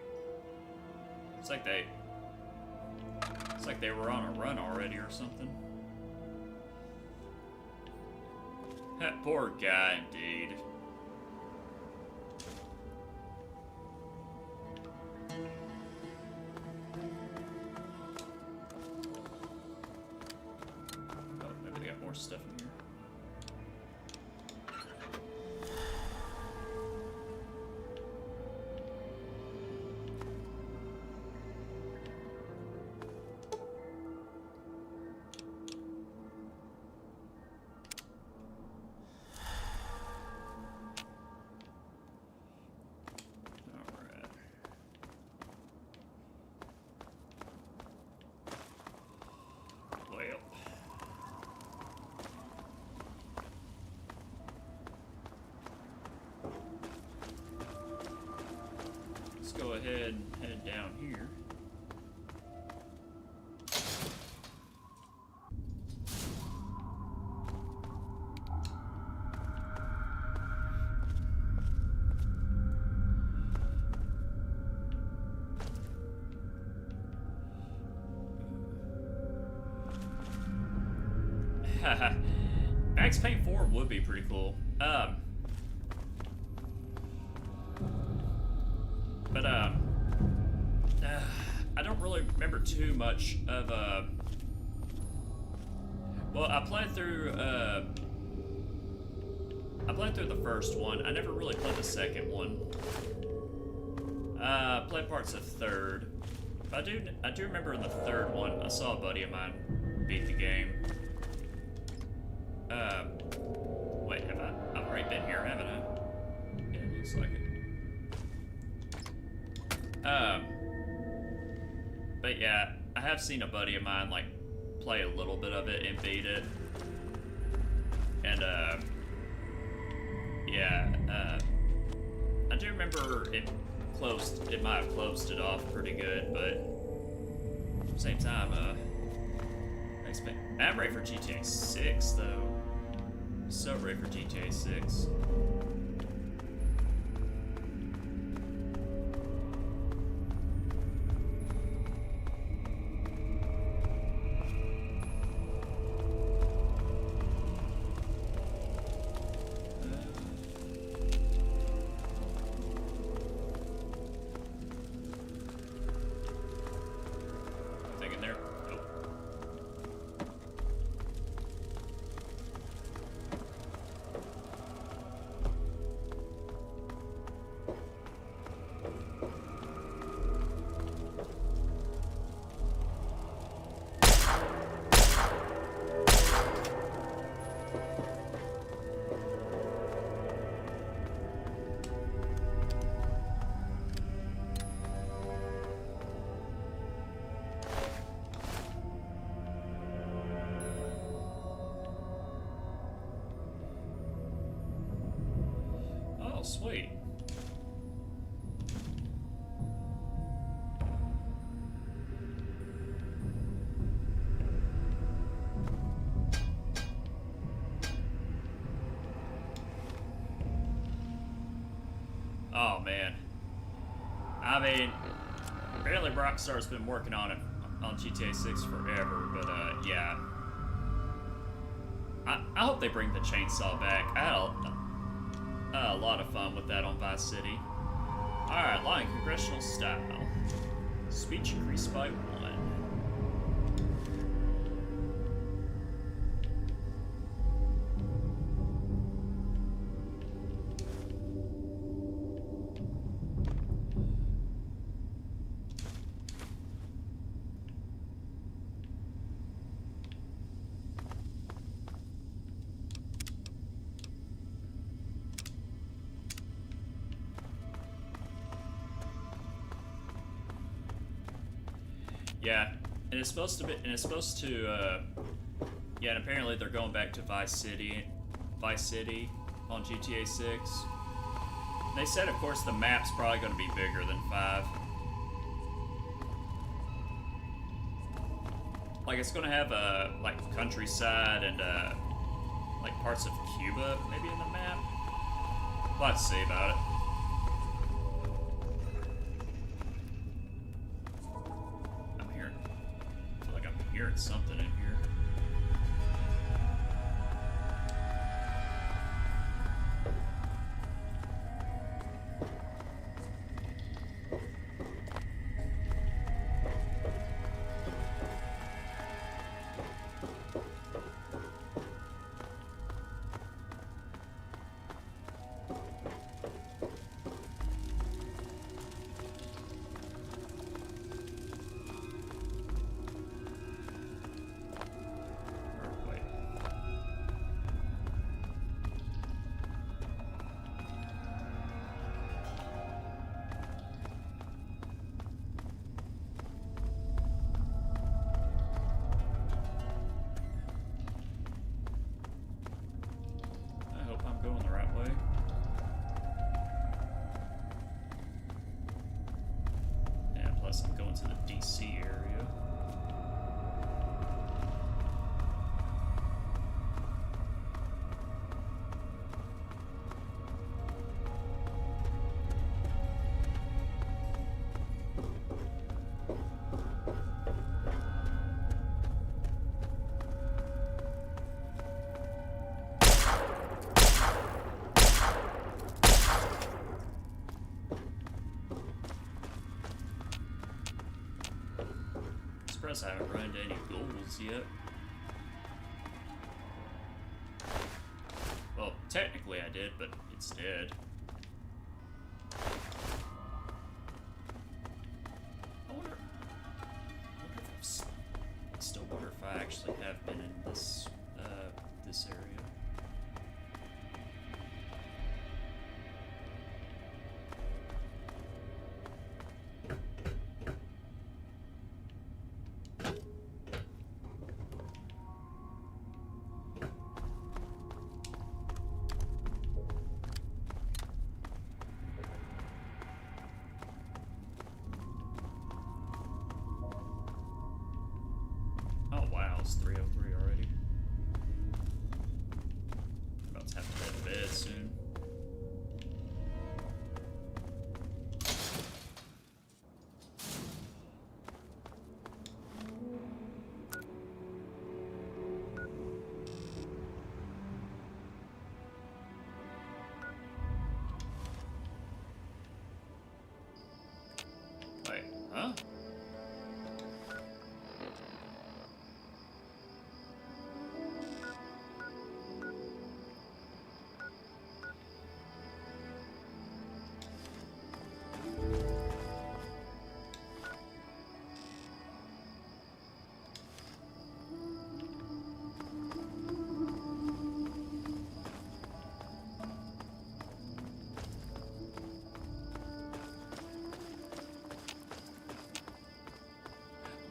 It's like they were on a run already or something. That poor guy, indeed. Oh, maybe they got more stuff in here. Alright. Well. Let's go ahead and head down here. Max Payne 4 would be pretty cool. But I don't really remember too much of well, I played through the first one. I never really played the second one. Played parts of third. But I do remember in the third one, I saw a buddy of mine beat the game. Wait, I've already been here, haven't I? Yeah, it looks like it. But yeah, I have seen a buddy of mine, like, play a little bit of it and beat it. And, yeah, I do remember it might have closed it off pretty good, but at the same time, I'm ready for GTA 6, though. So ready for GTA 6. sweet. Oh man. I mean, apparently Rockstar's been working on it on GTA 6 forever, but yeah. I hope they bring the chainsaw back. I had a lot of fun with that on Vice City. Alright, lying congressional style. Speech increased by 1. Yeah, and it's supposed to, yeah, and apparently they're going back to Vice City on GTA 6. They said, of course, the map's probably going to be bigger than 5. Like, it's going to have, like, countryside and, like, parts of Cuba, maybe in the map. We'll have to see about it. Hearing something in here. Going the right way. Yeah, plus I'm going to the DC area. I haven't run into any ghouls yet. Well, technically I did, but it's dead. I wonder if I still wonder if I actually have been in this this area. It's 3:03 already. About to have to go to bed soon. Wait, huh?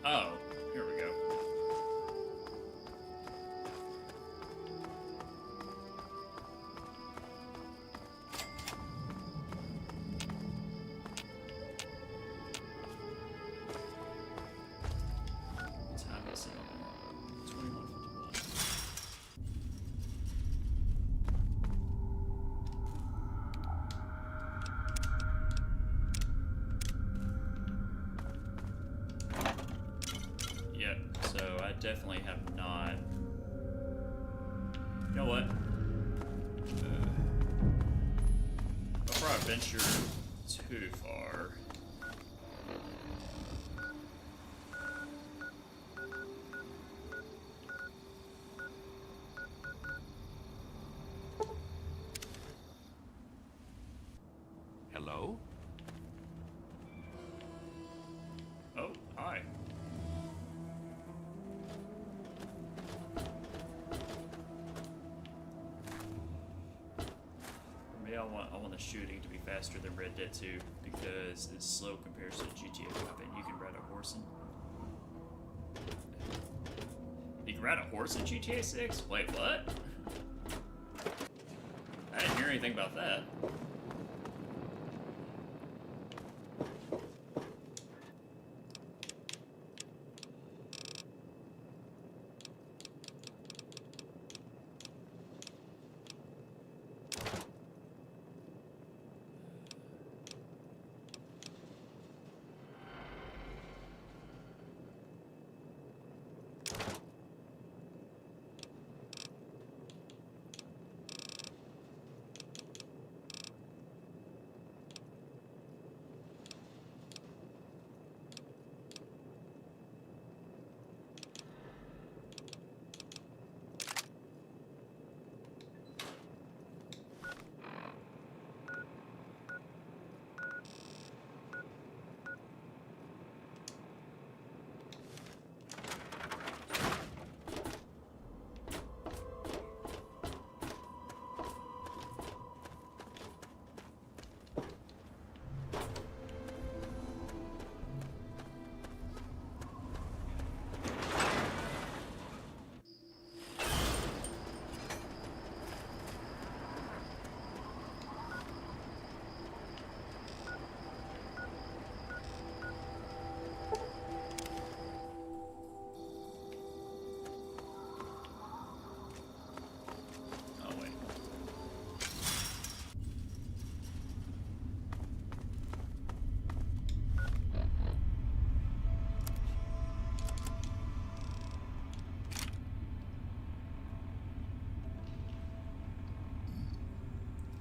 Oh, here we go. definitely have not. You know what? Before I venture too far. Hello? Oh, hi. For me, I want the shooting to be faster than Red Dead 2 because it's slow compared to GTA 5 and you can ride a horse in. You can ride a horse in GTA 6? Wait, what? I didn't hear anything about that.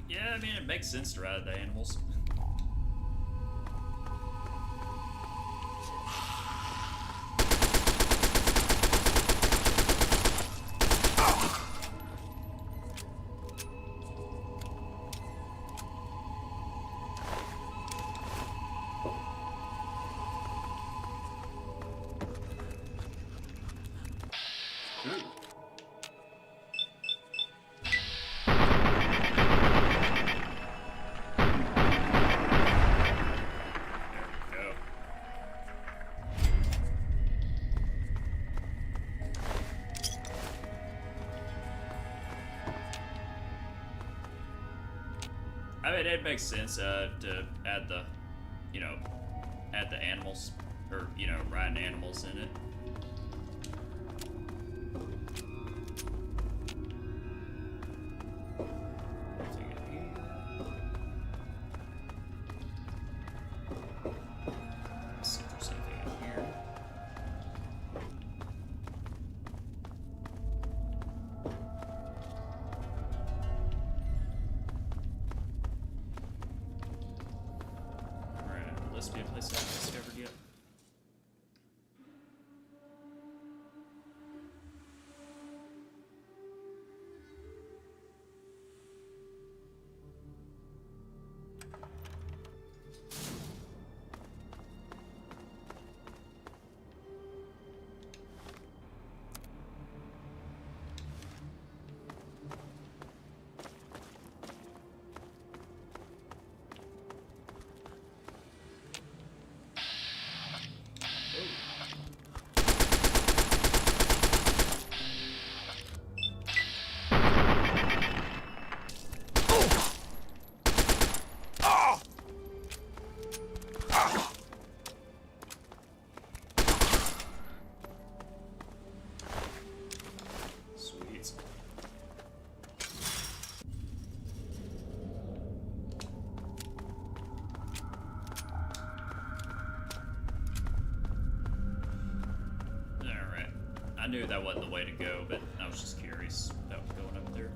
Yeah, I mean, it makes sense to ride the animals. I mean, it makes sense to add the, add the animals, or, riding animals in it. Take it here. Let's see if there's anything in here. This be a place I haven't discovered yet. knew that wasn't the way to go, but I was just curious about going up there.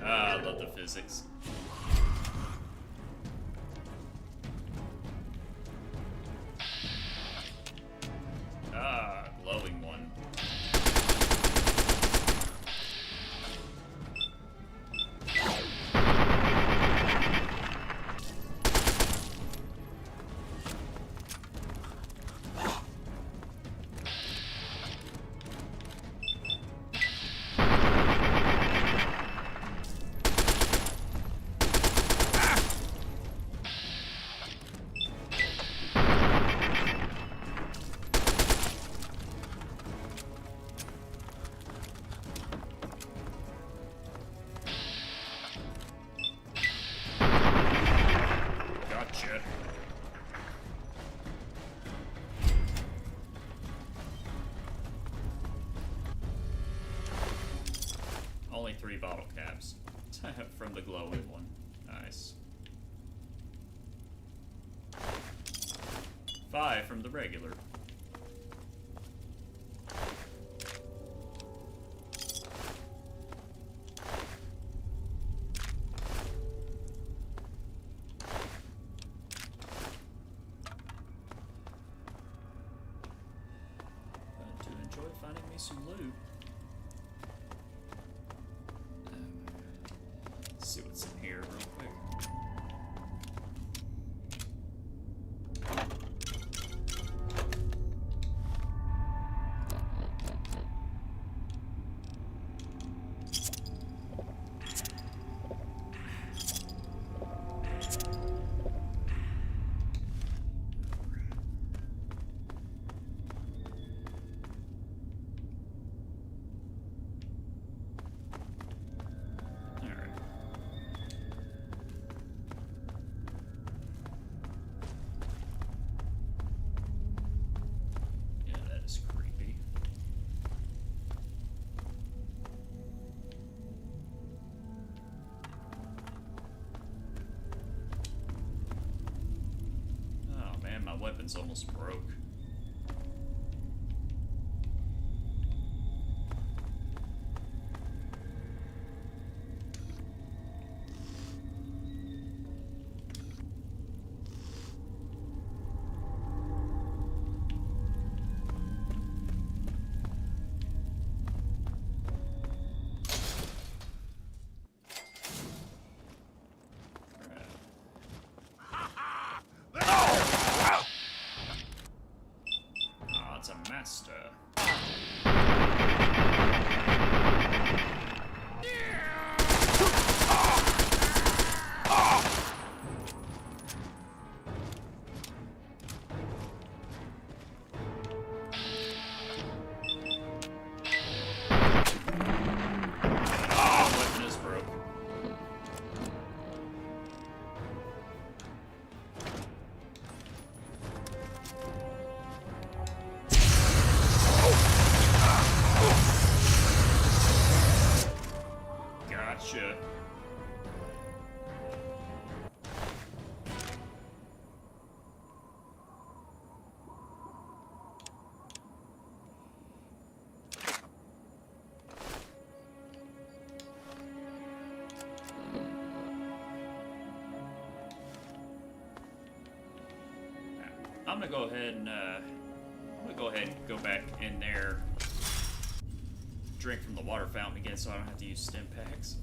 Ah, I love the physics. Ah, glowing one. Gotcha. Only 3 bottle caps from the glowing one. Nice. 5 from the regular. To enjoy finding me some loot. Let's see what's in here real quick. Yeah, that is creepy. Oh man, my weapon's almost broke. Oh, it's a master. Oh, weapon is broke. Gotcha. I'm gonna go ahead and go back in there, drink from the water fountain again, so I don't have to use stim packs.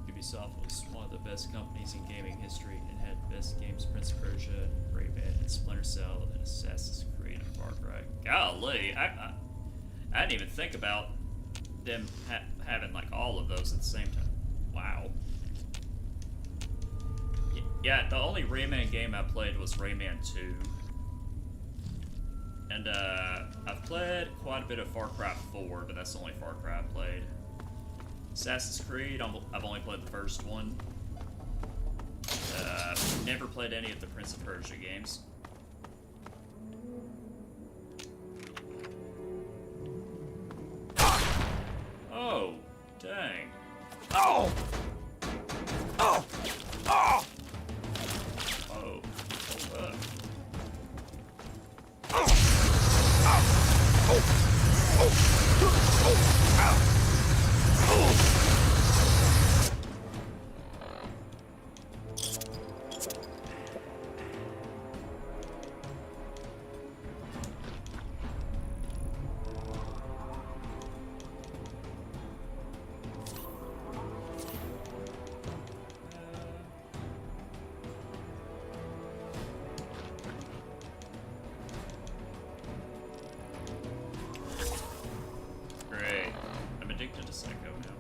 Ubisoft was one of the best companies in gaming history and had the best games: Prince of Persia, Rayman, and Splinter Cell, and Assassin's Creed and Far Cry. Golly, I didn't even think about them having like all of those at the same time. Wow. Yeah, the only Rayman game I played was Rayman 2. And, I've played quite a bit of Far Cry 4, but that's the only Far Cry I've played. Assassin's Creed, I've only played the first one. Never played any of the Prince of Persia games. Oh, dang. Oh! Oh! Oh! Oh, hold up. Great. I'm addicted to Psycho now.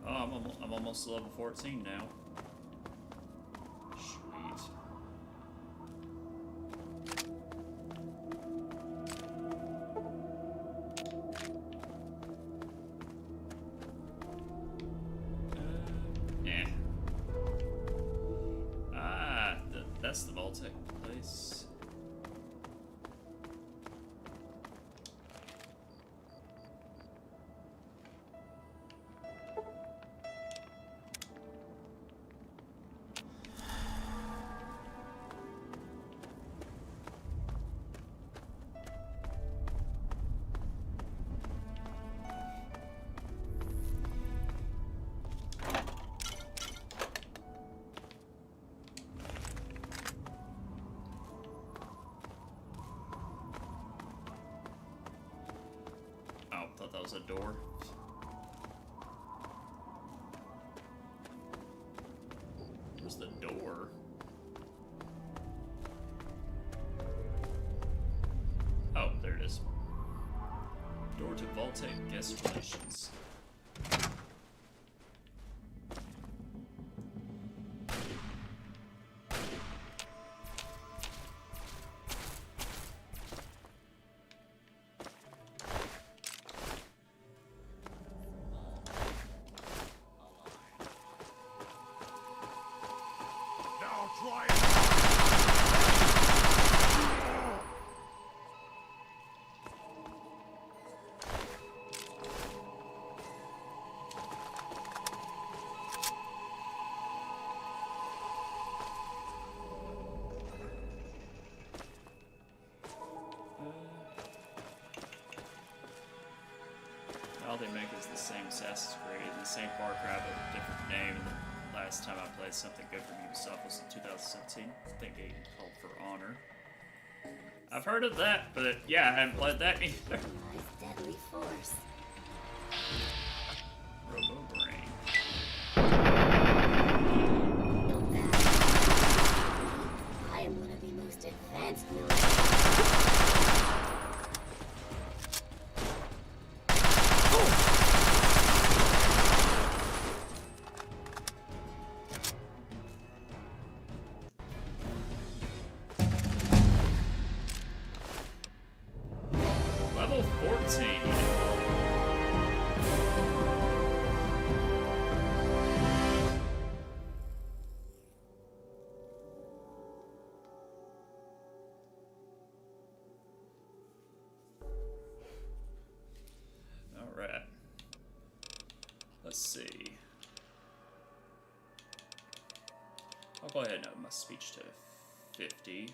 Oh, I'm almost level 14 now. Sweet. Yeah. Ah, that's the Vault-Tec place. Thought that was a door. Where's the door? Oh, there it is. Door to Vault-Tec guest relations. All they make is the same Assassin's Creed, the same Far Cry, but a different name. And the last time I played something good from Ubisoft was in 2017. I think a game called For Honor. I've heard of that, but yeah, I haven't played that either. Deadly force. Robo-Brain. I am one of the most advanced Level 14. see. I'll go ahead and up my speech to 50.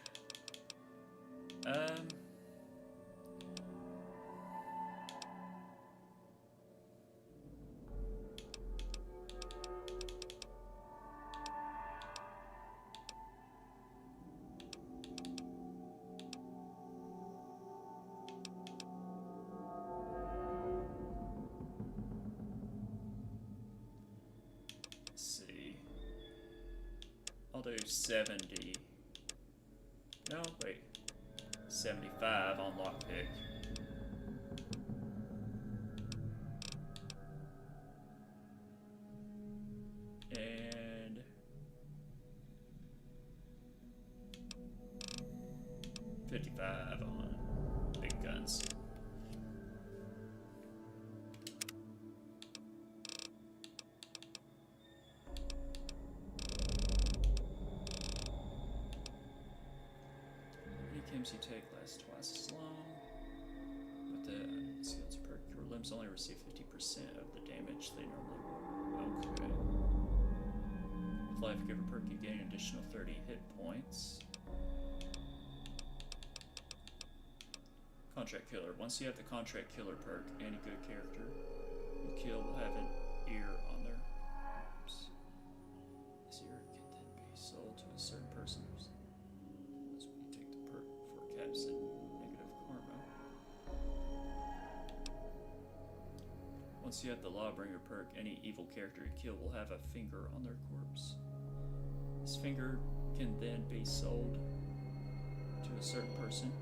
I'll do 70. No, wait. 75 on lockpick. And 55 on big guns. You take lasts twice as long. With the skills perk, your limbs only receive 50% of the damage they normally would. Okay. With Life Giver perk, you gain an additional 30 hit points. Contract Killer. Once you have the Contract Killer perk, any good character you kill will have an ear on their corpse. This ear can then be sold to a certain person. Said negative karma. Once you have the Lawbringer perk, any evil character you kill will have a finger on their corpse. This finger can then be sold to a certain person.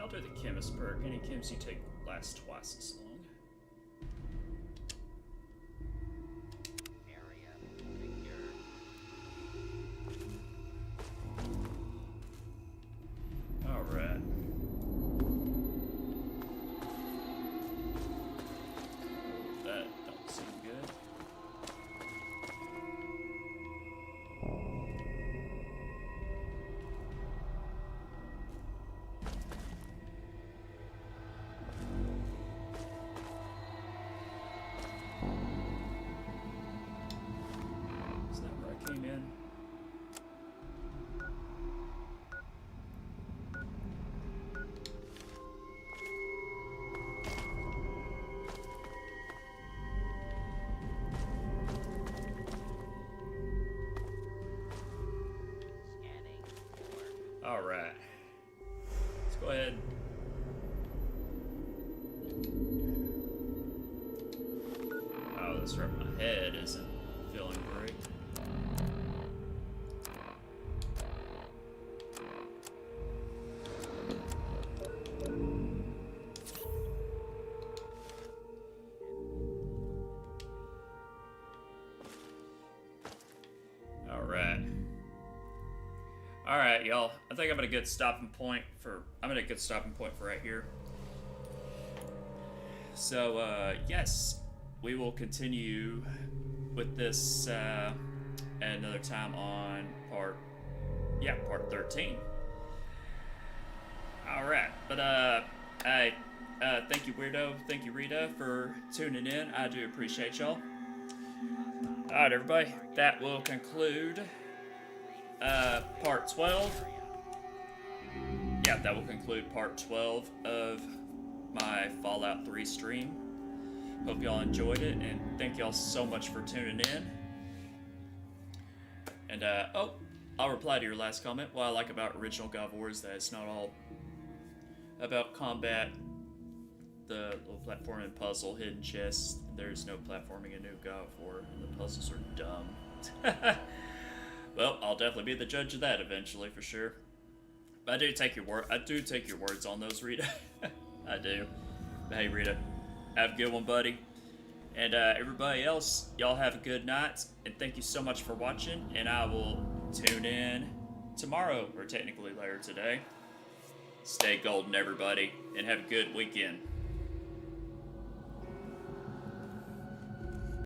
I'll do the Chemist perk. Any chems you take last twice as long. Alright. That don't seem good. Alright. Let's go ahead. Oh, this right, my head isn't feeling great. Alright. Alright, y'all. I think I'm at a good stopping point for right here. So, yes, we will continue with this at another time on part 13. Alright, but, thank you, Weirdo, thank you, Rita, for tuning in. I do appreciate y'all. Alright, everybody, that will conclude, part 12. Yeah, that will conclude part 12 of my Fallout 3 stream. Hope y'all enjoyed it, and thank y'all so much for tuning in. And, I'll reply to your last comment. What I like about original God of War is that it's not all about combat, the little platform and puzzle, hidden chests. There's no platforming in new God of War, and the puzzles are dumb. Well, I'll definitely be the judge of that eventually, for sure. But I do take your words on those, Rita. I do. But hey, Rita, have a good one, buddy. And everybody else, y'all have a good night. And thank you so much for watching. And I will tune in tomorrow, or technically later today. Stay golden, everybody, and have a good weekend.